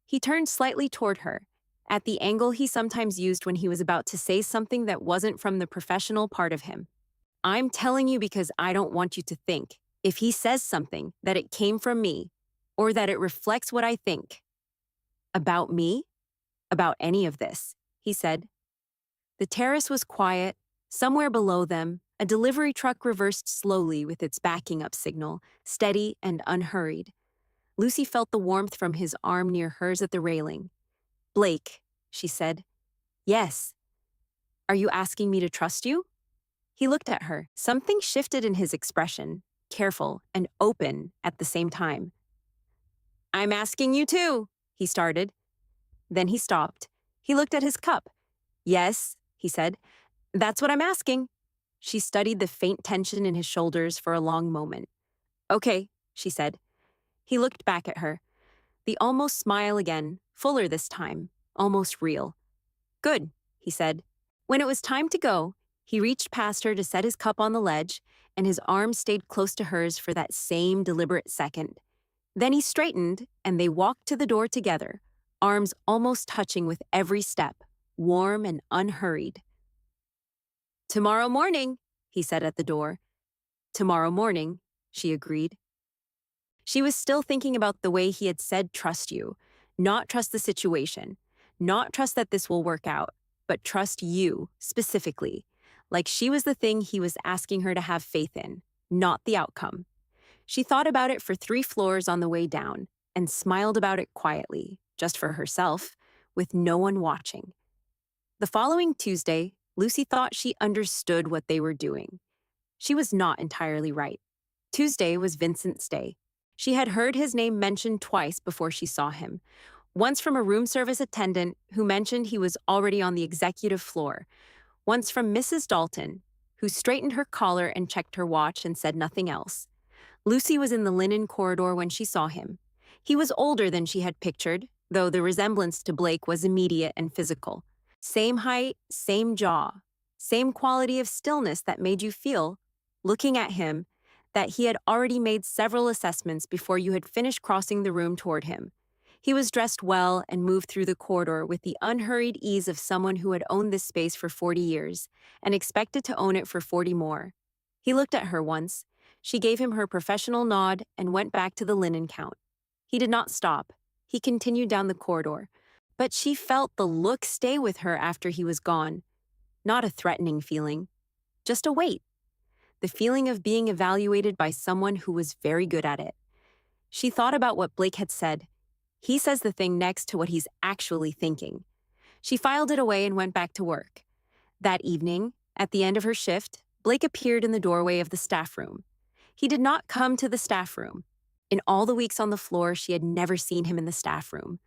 A: He turned slightly toward her, at the angle he sometimes used when he was about to say something that wasn't from the professional part of him. "I'm telling you because I don't want you to think, if he says something, that it came from me, or that it reflects what I think." "About me?" "About any of this," he said. The terrace was quiet. Somewhere below them, a delivery truck reversed slowly with its backing up signal, steady and unhurried. Lucy felt the warmth from his arm near hers at the railing. "Blake," she said. "Yes." "Are you asking me to trust you?" He looked at her. Something shifted in his expression. careful and open at the same time. "I'm asking you too," he started. Then he stopped. He looked at his cup. "Yes," he said. "That's what I'm asking." She studied the faint tension in his shoulders for a long moment. "Okay," she said. He looked back at her. The almost smile again, fuller this time, almost real. "Good," he said. When it was time to go, he reached past her to set his cup on the ledge, and his arm stayed close to hers for that same deliberate second. Then he straightened, and they walked to the door together, arms almost touching with every step, warm and unhurried. "Tomorrow morning," he said at the door. "Tomorrow morning," she agreed. She was still thinking about the way he had said trust you, not trust the situation, not trust that this will work out, but trust you specifically, like she was the thing he was asking her to have faith in, not the outcome. She thought about it for 3 floors on the way down and smiled about it quietly, just for herself, with no one watching. The following Tuesday, Lucy thought she understood what they were doing. She was not entirely right. Tuesday was Vincent's day. She had heard his name mentioned twice before she saw him. Once from a room service attendant who mentioned he was already on the executive floor. Once from Mrs. Dalton, who straightened her collar and checked her watch and said nothing else. Lucy was in the linen corridor when she saw him. He was older than she had pictured, though the resemblance to Blake was immediate and physical. Same height, same jaw, same quality of stillness that made you feel, looking at him, that he had already made several assessments before you had finished crossing the room toward him. He was dressed well and moved through the corridor with the unhurried ease of someone who had owned this space for 40 years and expected to own it for 40 more. He looked at her once. She gave him her professional nod and went back to the linen count. He did not stop. He continued down the corridor. But she felt the look stay with her after he was gone. Not a threatening feeling, just a weight. The feeling of being evaluated by someone who was very good at it. She thought about what Blake had said. He says the thing next to what he's actually thinking. She filed it away and went back to work. That evening, at the end of her shift, Blake appeared in the doorway of the staff room. He did not come to the staff room. In all the weeks on the floor, she had never seen him in the staff room.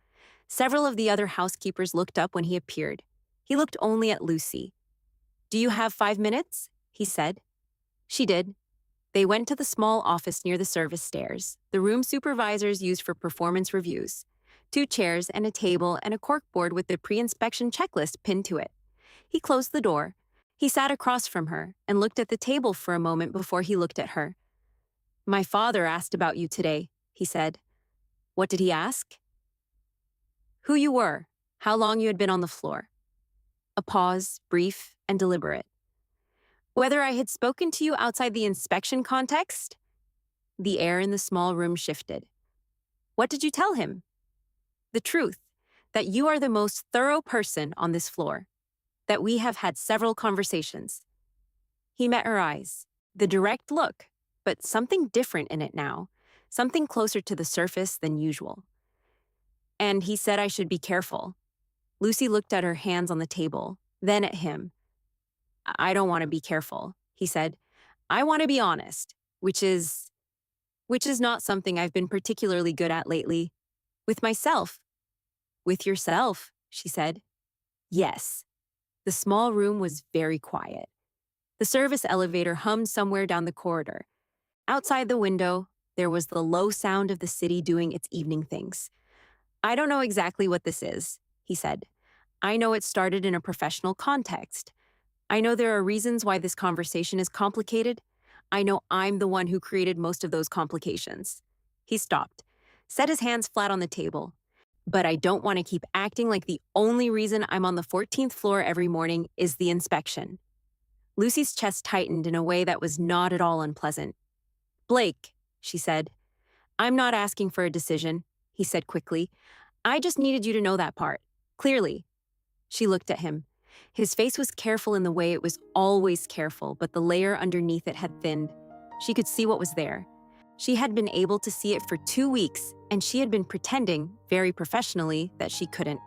A: Several of the other housekeepers looked up when he appeared. He looked only at Lucy. "Do you have 5 minutes?" he said. She did. They went to the small office near the service stairs, the room supervisors used for performance reviews. 2 chairs and a table and a corkboard with the pre-inspection checklist pinned to it. He closed the door. He sat across from her and looked at the table for a moment before he looked at her. "My father asked about you today," he said. "What did he ask?" "Who you were, how long you had been on the floor." A pause, brief and deliberate. "Whether I had spoken to you outside the inspection context?" The air in the small room shifted. "What did you tell him?" "The truth, that you are the most thorough person on this floor, that we have had several conversations." He met her eyes, the direct look, but something different in it now, something closer to the surface than usual. "And he said I should be careful." Lucy looked at her hands on the table, then at him. "I don't want to be careful," he said. "I want to be honest, which is not something I've been particularly good at lately. With myself." "With yourself," she said. "Yes." The small room was very quiet. The service elevator hummed somewhere down the corridor. Outside the window, there was the low sound of the city doing its evening things. "I don't know exactly what this is," he said. "I know it started in a professional context. I know there are reasons why this conversation is complicated. I know I'm the one who created most of those complications." He stopped, set his hands flat on the table. "But I don't want to keep acting like the only reason I'm on the 14th floor every morning is the inspection." Lucy's chest tightened in a way that was not at all unpleasant. "Blake," she said. "I'm not asking for a decision," he said quickly. "I just needed you to know that part, clearly." She looked at him. His face was careful in the way it was always careful, but the layer underneath it had thinned. She could see what was there. She had been able to see it for 2 weeks, and she had been pretending, very professionally, that she couldn't.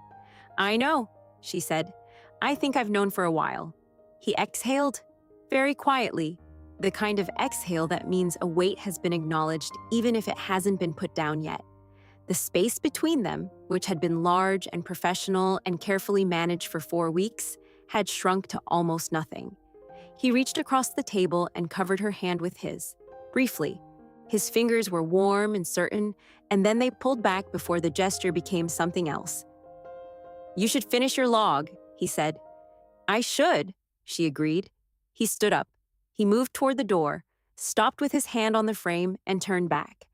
A: "I know," she said. "I think I've known for a while." He exhaled, very quietly, the kind of exhale that means a weight has been acknowledged even if it hasn't been put down yet. The space between them, which had been large and professional and carefully managed for 4 weeks, had shrunk to almost nothing. He reached across the table and covered her hand with his. Briefly, his fingers were warm and certain, and then they pulled back before the gesture became something else. "You should finish your log," he said. "I should," she agreed. He stood up. He moved toward the door, stopped with his hand on the frame, and turned back.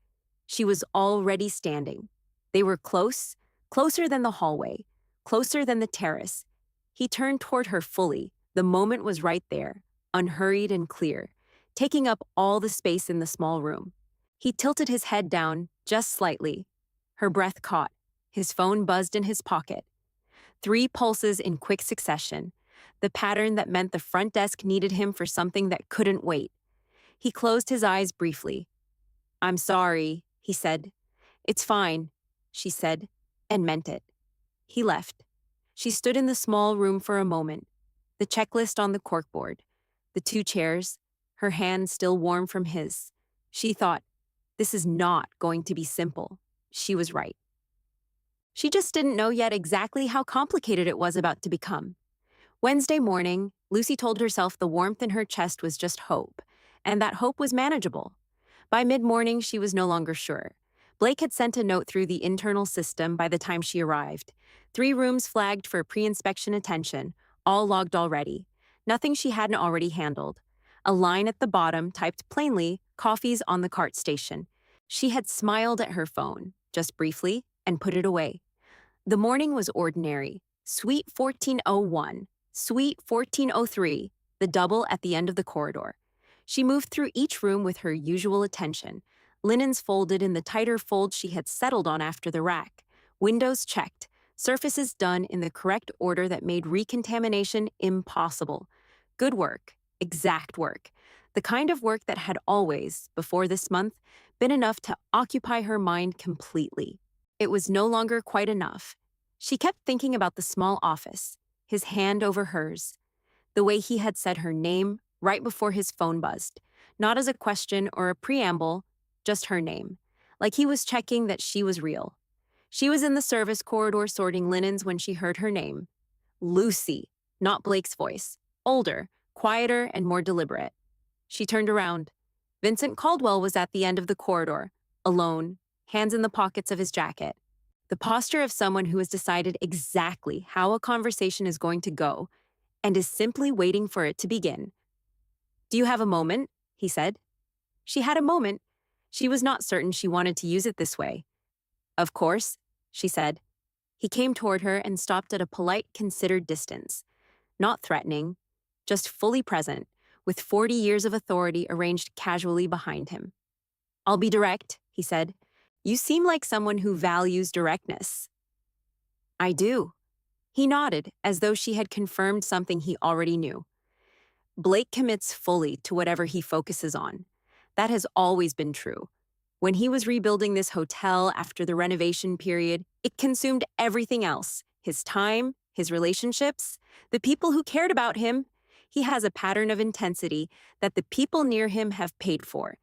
A: She was already standing. They were close, closer than the hallway, closer than the terrace. He turned toward her fully. The moment was right there, unhurried and clear, taking up all the space in the small room. He tilted his head down, just slightly. Her breath caught. His phone buzzed in his pocket. 3 pulses in quick succession, the pattern that meant the front desk needed him for something that couldn't wait. He closed his eyes briefly. "I'm sorry," he said. "It's fine," she said, and meant it. He left. She stood in the small room for a moment, the checklist on the corkboard, the 2 chairs, her hand still warm from his. She thought, this is not going to be simple. She was right. She just didn't know yet exactly how complicated it was about to become. Wednesday morning, Lucy told herself the warmth in her chest was just hope, and that hope was manageable. By mid-morning, she was no longer sure. Blake had sent a note through the internal system by the time she arrived. 3 rooms flagged for pre-inspection attention, all logged already. Nothing she hadn't already handled. A line at the bottom typed plainly, "Coffee's on the cart station." She had smiled at her phone, just briefly, and put it away. The morning was ordinary. Suite 1401, Suite 1403, the double at the end of the corridor. She moved through each room with her usual attention. Linens folded in the tighter folds she had settled on after the rack. Windows checked. Surfaces done in the correct order that made recontamination impossible. Good work. Exact work. The kind of work that had always, before this month, been enough to occupy her mind completely. It was no longer quite enough. She kept thinking about the small office, his hand over hers, the way he had said her name right before his phone buzzed, not as a question or a preamble, just her name, like he was checking that she was real. She was in the service corridor sorting linens when she heard her name. Lucy, not Blake's voice, older, quieter, and more deliberate. She turned around. Vincent Caldwell was at the end of the corridor, alone, hands in the pockets of his jacket. The posture of someone who has decided exactly how a conversation is going to go and is simply waiting for it to begin. "Do you have a moment?" he said. She had a moment. She was not certain she wanted to use it this way. "Of course," she said. He came toward her and stopped at a polite, considered distance. Not threatening, just fully present, with 40 years of authority arranged casually behind him. "I'll be direct," he said. "You seem like someone who values directness." "I do." He nodded, as though she had confirmed something he already knew. Blake commits fully to whatever he focuses on. That has always been true. When he was rebuilding this hotel after the renovation period, it consumed everything else: his time, his relationships, the people who cared about him. He has a pattern of intensity that the people near him have paid for.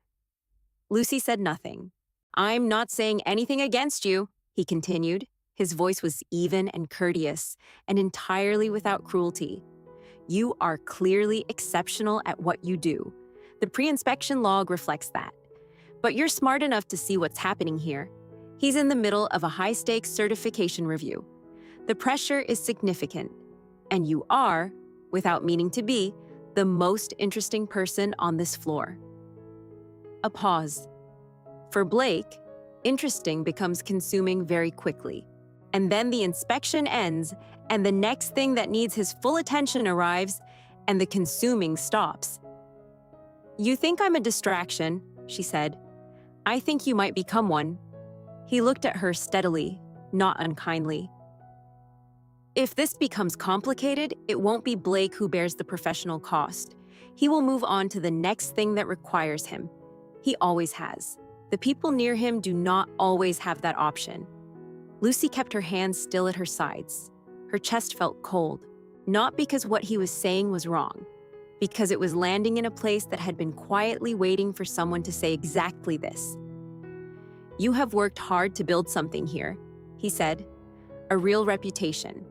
A: Lucy said nothing. "I'm not saying anything against you," he continued. His voice was even and courteous, and entirely without cruelty. "You are clearly exceptional at what you do. The pre-inspection log reflects that. But you're smart enough to see what's happening here. He's in the middle of a high-stakes certification review. The pressure is significant, and you are, without meaning to be, the most interesting person on this floor." A pause. For Blake, interesting becomes consuming very quickly. And then the inspection ends, and the next thing that needs his full attention arrives, and the consuming stops. "You think I'm a distraction," she said. "I think you might become one." He looked at her steadily, not unkindly. "If this becomes complicated, it won't be Blake who bears the professional cost. He will move on to the next thing that requires him. He always has. The people near him do not always have that option." Lucy kept her hands still at her sides. Her chest felt cold, not because what he was saying was wrong, because it was landing in a place that had been quietly waiting for someone to say exactly this. "You have worked hard to build something here," he said, "a real reputation.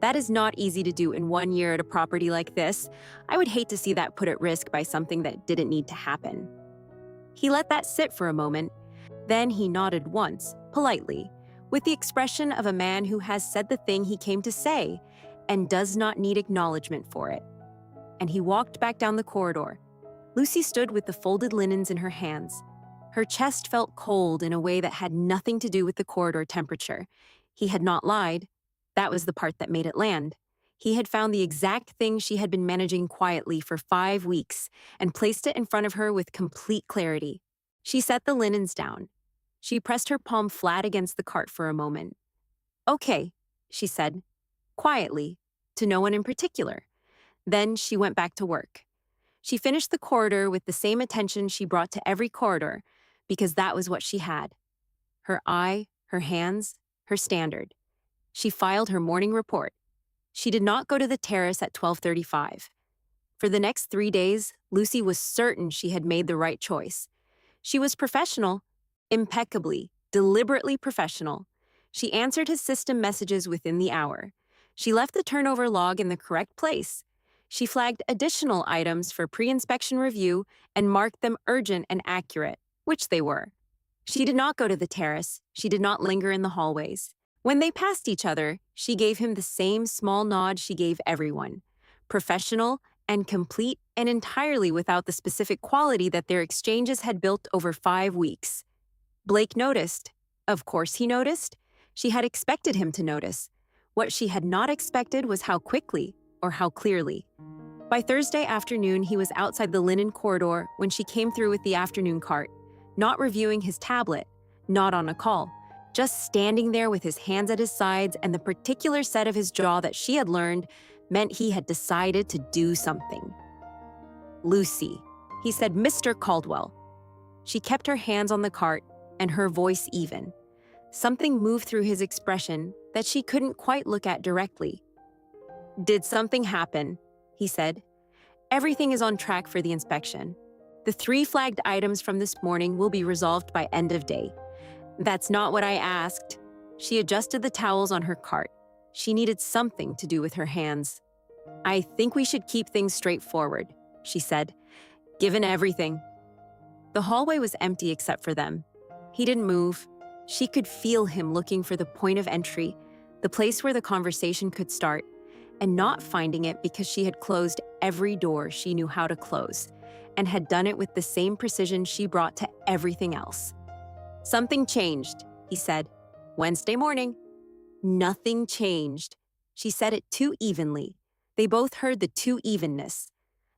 A: That is not easy to do in 1 year at a property like this. I would hate to see that put at risk by something that didn't need to happen." He let that sit for a moment. Then he nodded once, politely, with the expression of a man who has said the thing he came to say and does not need acknowledgement for it. And he walked back down the corridor. Lucy stood with the folded linens in her hands. Her chest felt cold in a way that had nothing to do with the corridor temperature. He had not lied. That was the part that made it land. He had found the exact thing she had been managing quietly for 5 weeks and placed it in front of her with complete clarity. She set the linens down. She pressed her palm flat against the cart for a moment. "Okay," she said, quietly, to no one in particular. Then she went back to work. She finished the corridor with the same attention she brought to every corridor, because that was what she had. Her eye, her hands, her standard. She filed her morning report. She did not go to the terrace at 12:35. For the next 3 days, Lucy was certain she had made the right choice. She was professional, impeccably, deliberately professional. She answered his system messages within the hour. She left the turnover log in the correct place. She flagged additional items for pre-inspection review and marked them urgent and accurate, which they were. She did not go to the terrace. She did not linger in the hallways. When they passed each other, she gave him the same small nod she gave everyone. Professional and complete and entirely without the specific quality that their exchanges had built over 5 weeks. Blake noticed. Of course he noticed. She had expected him to notice. What she had not expected was how quickly or how clearly. By Thursday afternoon, he was outside the linen corridor when she came through with the afternoon cart, not reviewing his tablet, not on a call, just standing there with his hands at his sides, and the particular set of his jaw that she had learned meant he had decided to do something. "Lucy," he said, "Mr. Caldwell." She kept her hands on the cart and her voice even. Something moved through his expression that she couldn't quite look at directly. "Did something happen?" he said. "Everything is on track for the inspection. The 3 flagged items from this morning will be resolved by end of day." "That's not what I asked." She adjusted the towels on her cart. She needed something to do with her hands. "I think we should keep things straightforward," she said, "given everything." The hallway was empty except for them. He didn't move. She could feel him looking for the point of entry, the place where the conversation could start, and not finding it because she had closed every door she knew how to close, and had done it with the same precision she brought to everything else. "Something changed," he said. "Wednesday morning." Nothing changed. She said it too evenly. They both heard the too evenness.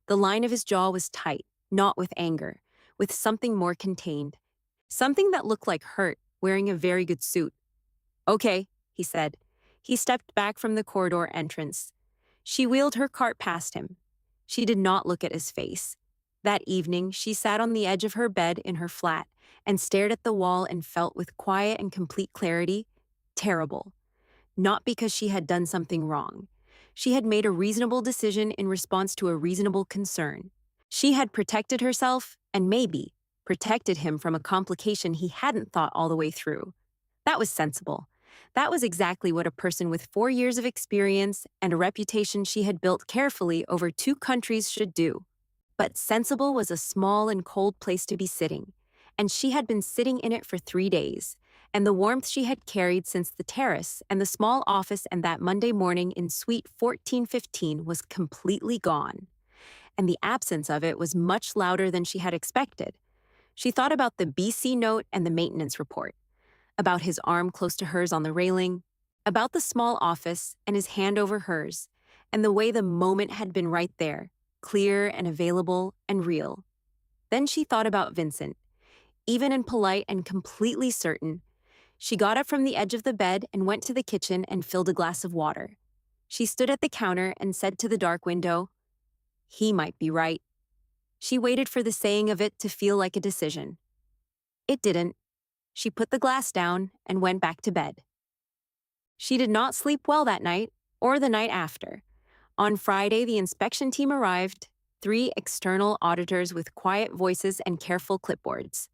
A: The line of his jaw was tight, not with anger, with something more contained. Something that looked like hurt, wearing a very good suit. "Okay," he said. He stepped back from the corridor entrance. She wheeled her cart past him. She did not look at his face. That evening, she sat on the edge of her bed in her flat and stared at the wall and felt with quiet and complete clarity, terrible. Not because she had done something wrong. She had made a reasonable decision in response to a reasonable concern. She had protected herself and maybe protected him from a complication he hadn't thought all the way through. That was sensible. That was exactly what a person with 4 years of experience and a reputation she had built carefully over 2 countries should do. But sensible was a small and cold place to be sitting, and she had been sitting in it for 3 days, and the warmth she had carried since the terrace and the small office and that Monday morning in Suite 1415 was completely gone. And the absence of it was much louder than she had expected. She thought about the BC note and the maintenance report, about his arm close to hers on the railing, about the small office and his hand over hers, and the way the moment had been right there, clear and available and real. Then she thought about Vincent. Even and polite and completely certain, she got up from the edge of the bed and went to the kitchen and filled a glass of water. She stood at the counter and said to the dark window, "He might be right." She waited for the saying of it to feel like a decision. It didn't. She put the glass down and went back to bed. She did not sleep well that night or the night after. On Friday, the inspection team arrived. 3 external auditors with quiet voices and careful clipboards.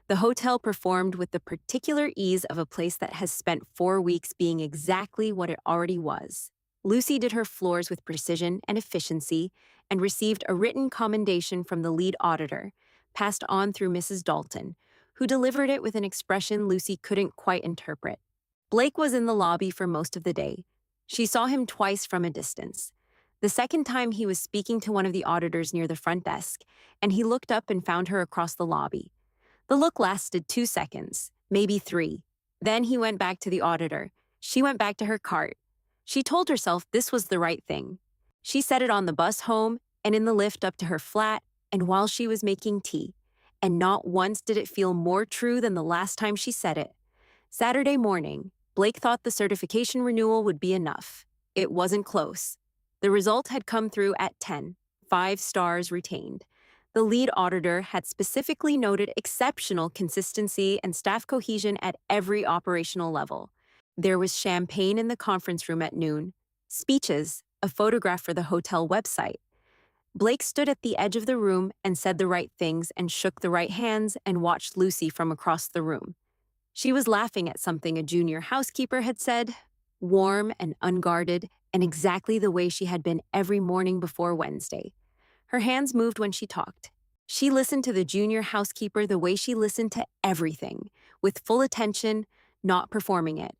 A: The hotel performed with the particular ease of a place that has spent 4 weeks being exactly what it already was. Lucy did her floors with precision and efficiency and received a written commendation from the lead auditor, passed on through Mrs. Dalton, who delivered it with an expression Lucy couldn't quite interpret. Blake was in the lobby for most of the day. She saw him twice from a distance. The second time he was speaking to one of the auditors near the front desk, and he looked up and found her across the lobby. The look lasted 2 seconds, maybe 3. Then he went back to the auditor. She went back to her cart. She told herself this was the right thing. She said it on the bus home and in the lift up to her flat and while she was making tea. And not once did it feel more true than the last time she said it. Saturday morning, Blake thought the certification renewal would be enough. It wasn't close. The result had come through at 10, 5 stars retained. The lead auditor had specifically noted exceptional consistency and staff cohesion at every operational level. There was champagne in the conference room at noon, speeches, a photograph for the hotel website. Blake stood at the edge of the room and said the right things and shook the right hands and watched Lucy from across the room. She was laughing at something a junior housekeeper had said, warm and unguarded, and exactly the way she had been every morning before Wednesday. Her hands moved when she talked. She listened to the junior housekeeper the way she listened to everything, with full attention, not performing it.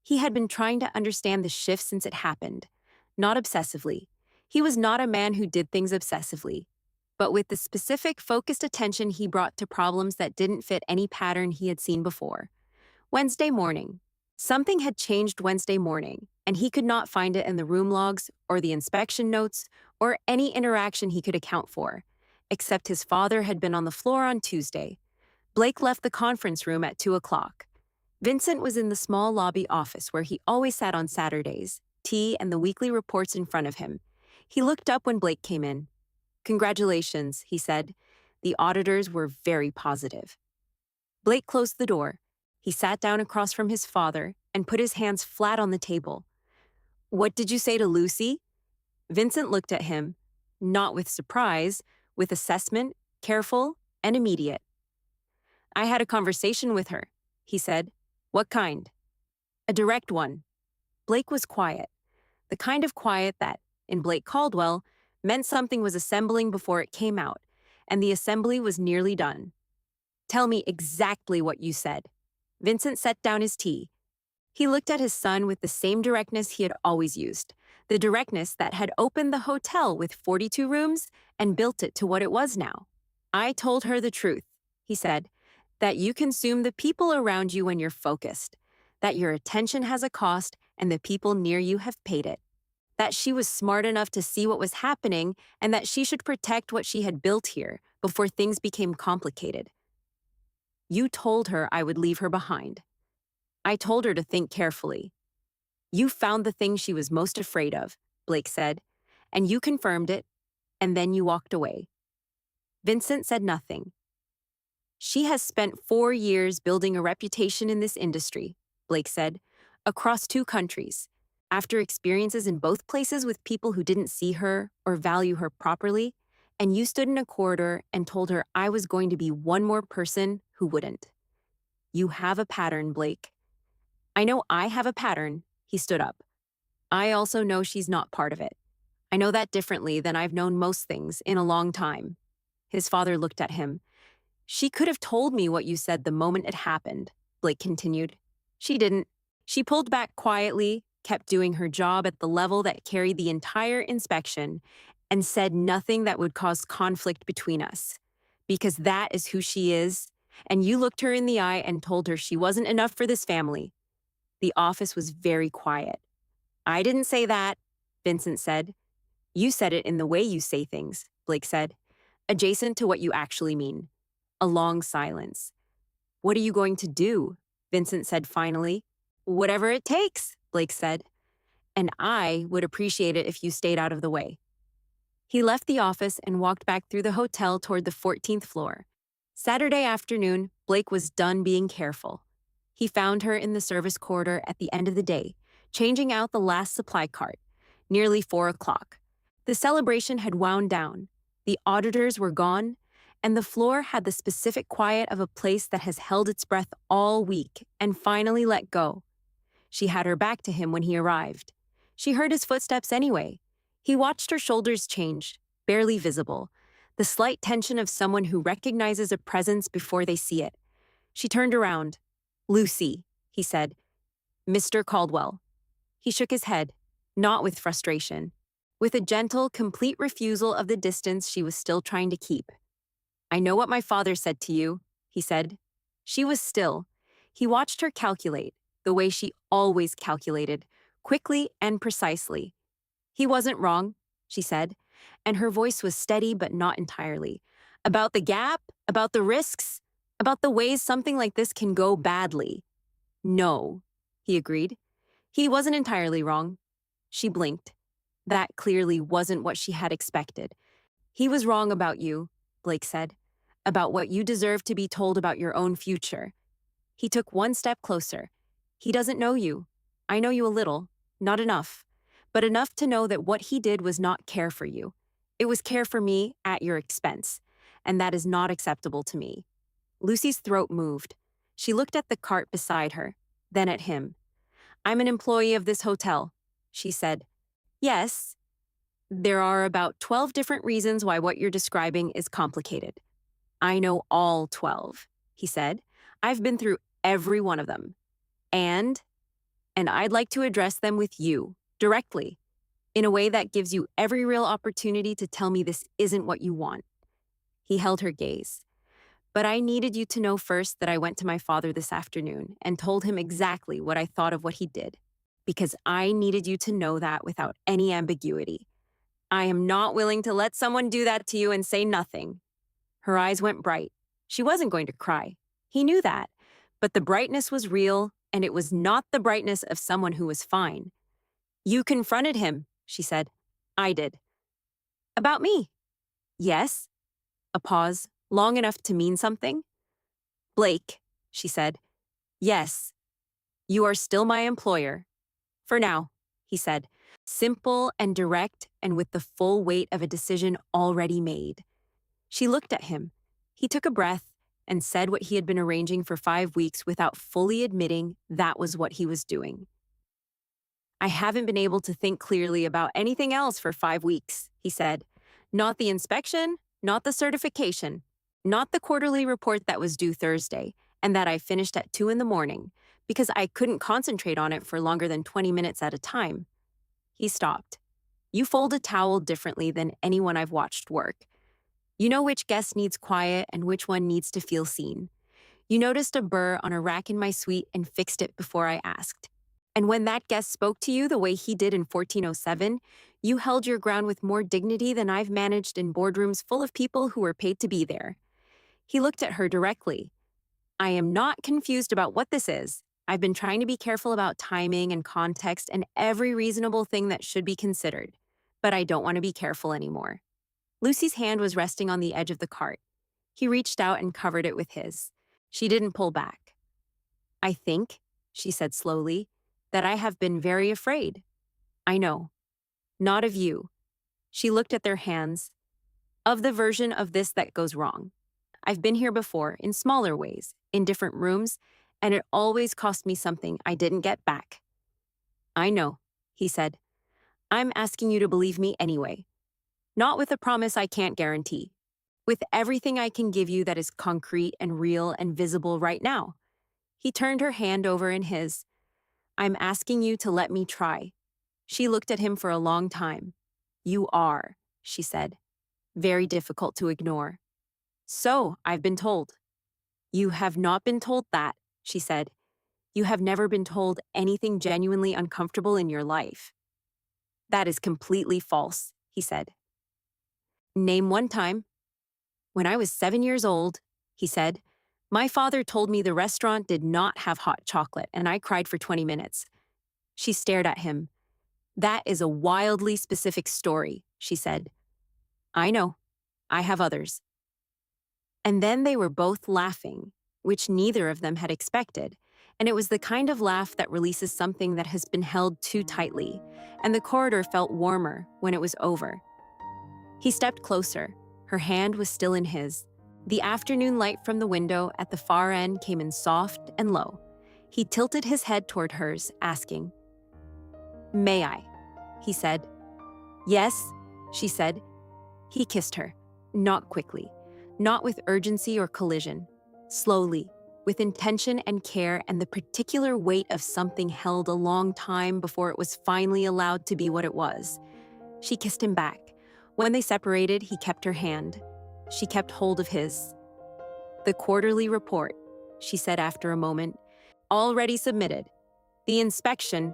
A: He had been trying to understand the shift since it happened, not obsessively. He was not a man who did things obsessively, but with the specific, focused attention he brought to problems that didn't fit any pattern he had seen before. Wednesday morning. Something had changed Wednesday morning, and he could not find it in the room logs or the inspection notes or any interaction he could account for, except his father had been on the floor on Tuesday. Blake left the conference room at 2 o'clock. Vincent was in the small lobby office where he always sat on Saturdays, tea and the weekly reports in front of him. He looked up when Blake came in. "Congratulations," he said. The auditors were very positive. Blake closed the door. He sat down across from his father and put his hands flat on the table. "What did you say to Lucy?" Vincent looked at him, not with surprise, with assessment, careful and immediate. "I had a conversation with her," he said. "What kind?" "A direct one." Blake was quiet, the kind of quiet that, in Blake Caldwell, meant something was assembling before it came out, and the assembly was nearly done. "Tell me exactly what you said." Vincent set down his tea. He looked at his son with the same directness he had always used, the directness that had opened the hotel with 42 rooms and built it to what it was now. "I told her the truth," he said, "that you consume the people around you when you're focused, that your attention has a cost and the people near you have paid it, that she was smart enough to see what was happening and that she should protect what she had built here before things became complicated. You told her I would leave her behind. I told her to think carefully. You found the thing she was most afraid of," Blake said, "and you confirmed it, and then you walked away." Vincent said nothing. "She has spent 4 years building a reputation in this industry," Blake said, "across 2 countries. After experiences in both places with people who didn't see her or value her properly, and you stood in a corridor and told her I was going to be one more person who wouldn't. You have a pattern, Blake." "I know I have a pattern," he stood up. "I also know she's not part of it. I know that differently than I've known most things in a long time." His father looked at him. "She could have told me what you said the moment it happened," Blake continued. "She didn't. She pulled back quietly, kept doing her job at the level that carried the entire inspection, and said nothing that would cause conflict between us. Because that is who she is, and you looked her in the eye and told her she wasn't enough for this family." The office was very quiet. "I didn't say that," Vincent said. "You said it in the way you say things," Blake said, "adjacent to what you actually mean." A long silence. "What are you going to do?" Vincent said finally. "Whatever it takes," Blake said. "And I would appreciate it if you stayed out of the way." He left the office and walked back through the hotel toward the 14th floor. Saturday afternoon, Blake was done being careful. He found her in the service corridor at the end of the day, changing out the last supply cart, nearly 4 o'clock. The celebration had wound down. The auditors were gone, and the floor had the specific quiet of a place that has held its breath all week and finally let go. She had her back to him when he arrived. She heard his footsteps anyway. He watched her shoulders change, barely visible, the slight tension of someone who recognizes a presence before they see it. She turned around. "Lucy," he said. "Mr. Caldwell." He shook his head, not with frustration, with a gentle, complete refusal of the distance she was still trying to keep. "I know what my father said to you," he said. She was still. He watched her calculate, the way she always calculated, quickly and precisely. "He wasn't wrong," she said, and her voice was steady but not entirely. "About the gap, about the risks, about the ways something like this can go badly." "No," he agreed. He wasn't entirely wrong. She blinked. That clearly wasn't what she had expected. "He was wrong about you," Blake said, "about what you deserve to be told about your own future." He took one step closer. "He doesn't know you. I know you a little, not enough, but enough to know that what he did was not care for you. It was care for me at your expense, and that is not acceptable to me." Lucy's throat moved. She looked at the cart beside her, then at him. "I'm an employee of this hotel," she said. "Yes, there are about 12 different reasons why what you're describing is complicated. I know all 12, he said. "I've been through every one of them. And I'd like to address them with you, directly, in a way that gives you every real opportunity to tell me this isn't what you want." He held her gaze. "But I needed you to know first that I went to my father this afternoon and told him exactly what I thought of what he did, because I needed you to know that without any ambiguity. I am not willing to let someone do that to you and say nothing." Her eyes went bright. She wasn't going to cry. He knew that. But the brightness was real, and it was not the brightness of someone who was fine. "You confronted him," she said. "I did." "About me?" "Yes." A pause, long enough to mean something. "Blake," she said. "Yes. You are still my employer. For now," he said, simple and direct and with the full weight of a decision already made. She looked at him. He took a breath and said what he had been arranging for 5 weeks without fully admitting that was what he was doing. "I haven't been able to think clearly about anything else for 5 weeks," he said. "Not the inspection, not the certification, not the quarterly report that was due Thursday and that I finished at 2 in the morning, because I couldn't concentrate on it for longer than 20 minutes at a time." He stopped. "You fold a towel differently than anyone I've watched work. You know which guest needs quiet and which one needs to feel seen. You noticed a burr on a rack in my suite and fixed it before I asked. And when that guest spoke to you the way he did in 1407, you held your ground with more dignity than I've managed in boardrooms full of people who were paid to be there." He looked at her directly. "I am not confused about what this is. I've been trying to be careful about timing and context and every reasonable thing that should be considered, but I don't want to be careful anymore." Lucy's hand was resting on the edge of the cart. He reached out and covered it with his. She didn't pull back. "I think," she said slowly, "that I have been very afraid. I know. Not of you." She looked at their hands. "Of the version of this that goes wrong. I've been here before, in smaller ways, in different rooms, and it always cost me something I didn't get back." "I know," he said. "I'm asking you to believe me anyway. Not with a promise I can't guarantee. With everything I can give you that is concrete and real and visible right now." He turned her hand over in his. "I'm asking you to let me try." She looked at him for a long time. "You are," she said. Very difficult to ignore. "So, I've been told." "You have not been told that," she said. "You have never been told anything genuinely uncomfortable in your life." "That is completely false," he said. "Name one time." "When I was 7 years old," he said, "my father told me the restaurant did not have hot chocolate, and I cried for 20 minutes. She stared at him. "That is a wildly specific story," she said. "I know. I have others." And then they were both laughing, which neither of them had expected, and it was the kind of laugh that releases something that has been held too tightly, and the corridor felt warmer when it was over. He stepped closer. Her hand was still in his. The afternoon light from the window at the far end came in soft and low. He tilted his head toward hers, asking, "May I?" he said. "Yes," she said. He kissed her, not quickly, not with urgency or collision, slowly, with intention and care and the particular weight of something held a long time before it was finally allowed to be what it was. She kissed him back. When they separated, he kept her hand. She kept hold of his. "The quarterly report," she said after a moment, "already submitted. The inspection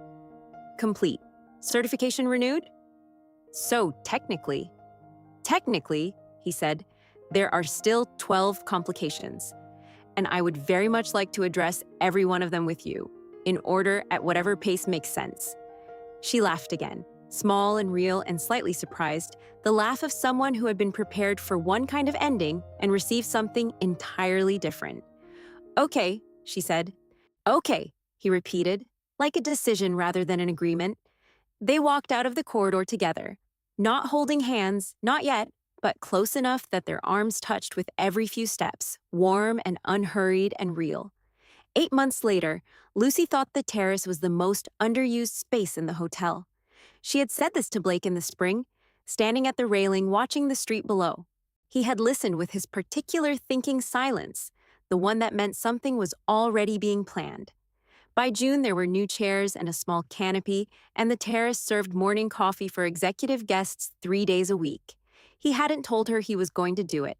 A: complete. Certification renewed?" "So, technically," he said, "there are still 12 complications, and I would very much like to address every one of them with you, in order at whatever pace makes sense." She laughed again, small and real and slightly surprised, the laugh of someone who had been prepared for one kind of ending and received something entirely different. "Okay," she said. "Okay," he repeated, like a decision rather than an agreement. They walked out of the corridor together, not holding hands, not yet, but close enough that their arms touched with every few steps, warm and unhurried and real. 8 months later, Lucy thought the terrace was the most underused space in the hotel. She had said this to Blake in the spring, standing at the railing watching the street below. He had listened with his particular thinking silence, the one that meant something was already being planned. By June, there were new chairs and a small canopy, and the terrace served morning coffee for executive guests 3 days a week. He hadn't told her he was going to do it.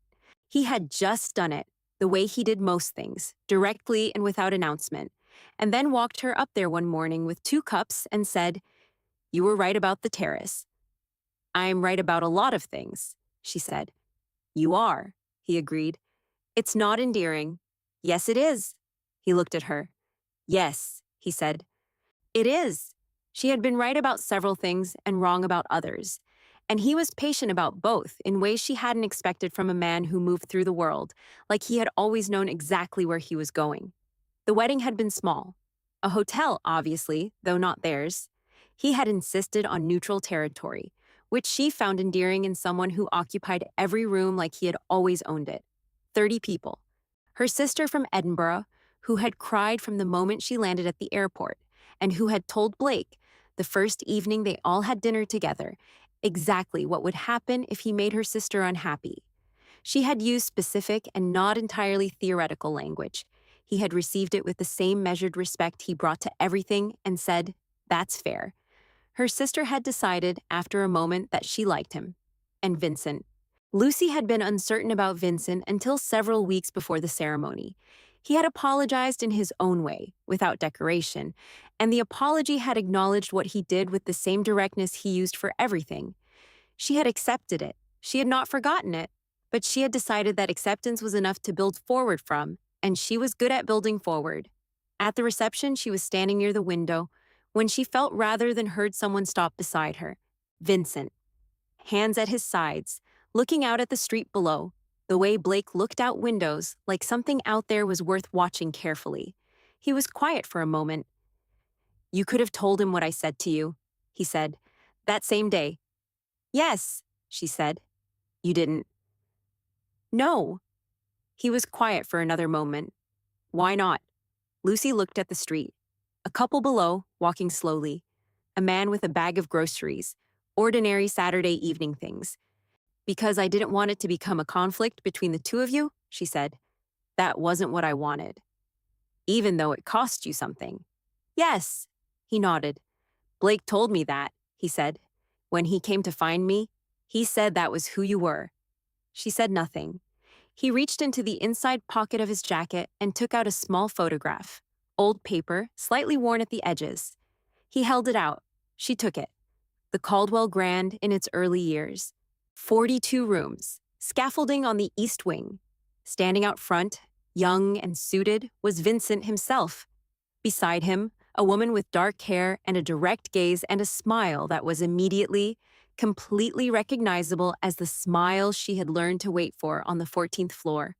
A: He had just done it, the way he did most things, directly and without announcement, and then walked her up there one morning with 2 cups and said, "You were right about the terrace." "I'm right about a lot of things," she said. "You are," he agreed. "It's not endearing." "Yes, it is." He looked at her. "Yes," he said. "It is." She had been right about several things and wrong about others. And he was patient about both in ways she hadn't expected from a man who moved through the world, like he had always known exactly where he was going. The wedding had been small. A hotel, obviously, though not theirs. He had insisted on neutral territory, which she found endearing in someone who occupied every room like he had always owned it. 30 people. Her sister from Edinburgh, who had cried from the moment she landed at the airport, and who had told Blake, the first evening they all had dinner together, exactly what would happen if he made her sister unhappy. She had used specific and not entirely theoretical language. He had received it with the same measured respect he brought to everything and said, "That's fair." Her sister had decided, after a moment, that she liked him. And Vincent. Lucy had been uncertain about Vincent until several weeks before the ceremony. He had apologized in his own way, without decoration, and the apology had acknowledged what he did with the same directness he used for everything. She had accepted it. She had not forgotten it, but she had decided that acceptance was enough to build forward from, and she was good at building forward. At the reception, she was standing near the window when she felt rather than heard someone stop beside her. Vincent. Hands at his sides, looking out at the street below, the way Blake looked out windows, like something out there was worth watching carefully. He was quiet for a moment. "You could have told him what I said to you," he said, "that same day." "Yes," she said. "You didn't." "No." He was quiet for another moment. "Why not?" Lucy looked at the street. A couple below, walking slowly. A man with a bag of groceries. Ordinary Saturday evening things. "Because I didn't want it to become a conflict between the two of you," she said. "That wasn't what I wanted." "Even though it cost you something." "Yes." He nodded. "Blake told me that," he said. "When he came to find me, he said that was who you were." She said nothing. He reached into the inside pocket of his jacket and took out a small photograph. Old paper, slightly worn at the edges. He held it out. She took it. The Caldwell Grand in its early years. 42 rooms, scaffolding on the east wing. Standing out front, young and suited, was Vincent himself. Beside him, a woman with dark hair and a direct gaze and a smile that was immediately, completely recognizable as the smile she had learned to wait for on the 14th floor.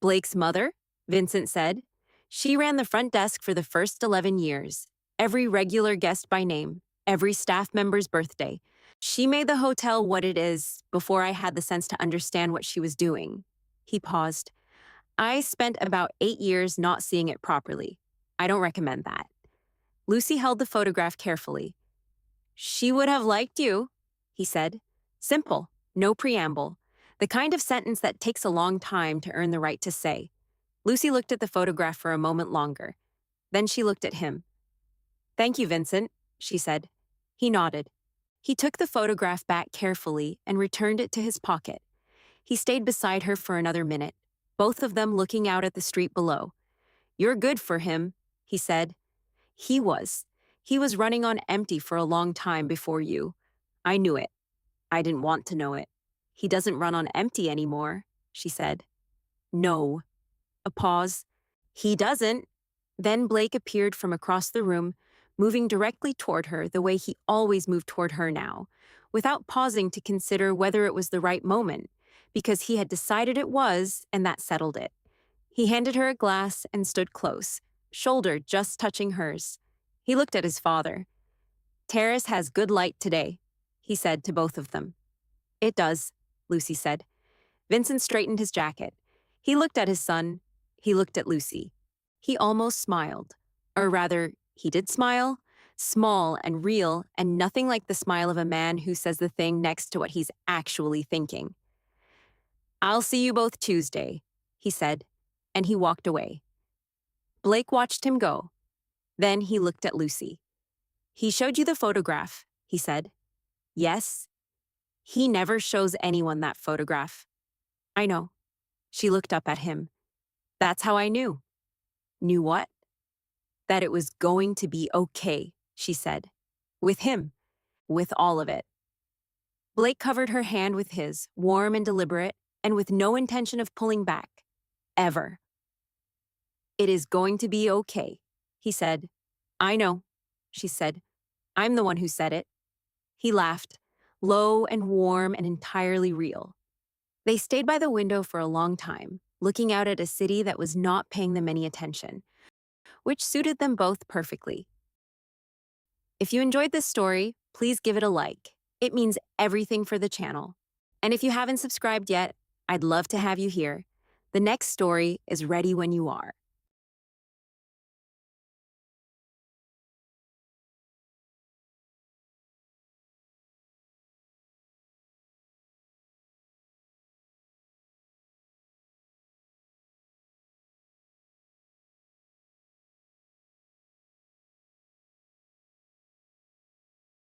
A: "Blake's mother?" Vincent said. "She ran the front desk for the first 11 years. Every regular guest by name, every staff member's birthday. She made the hotel what it is before I had the sense to understand what she was doing. He paused. I spent about 8 years not seeing it properly. I don't recommend that. Lucy held the photograph carefully. She would have liked you, he said. Simple, no preamble. The kind of sentence that takes a long time to earn the right to say. Lucy looked at the photograph for a moment longer. Then she looked at him. Thank you, Vincent, she said. He nodded. He took the photograph back carefully and returned it to his pocket. He stayed beside her for another minute, both of them looking out at the street below. You're good for him, he said. He was. He was running on empty for a long time before you. I knew it. I didn't want to know it. He doesn't run on empty anymore, she said. No. A pause. He doesn't. Then Blake appeared from across the room, moving directly toward her the way he always moved toward her now, without pausing to consider whether it was the right moment, because he had decided it was, and that settled it. He handed her a glass and stood close, shoulder just touching hers. He looked at his father. Terrace has good light today, he said to both of them. It does, Lucy said. Vincent straightened his jacket. He looked at his son. He looked at Lucy. He almost smiled. Or rather, he did smile. Small and real, and nothing like the smile of a man who says the thing next to what he's actually thinking. I'll see you both Tuesday, he said, and he walked away. Blake watched him go. Then he looked at Lucy. He showed you the photograph, he said. Yes. He never shows anyone that photograph. I know. She looked up at him. That's how I knew. Knew what? That it was going to be okay, she said. With him. With all of it. Blake covered her hand with his, warm and deliberate, and with no intention of pulling back. Ever. It is going to be okay, he said. I know, she said. I'm the one who said it. He laughed, low and warm and entirely real. They stayed by the window for a long time, looking out at a city that was not paying them any attention, which suited them both perfectly. If you enjoyed this story, please give it a like. It means everything for the channel. And if you haven't subscribed yet, I'd love to have you here. The next story is ready when you are.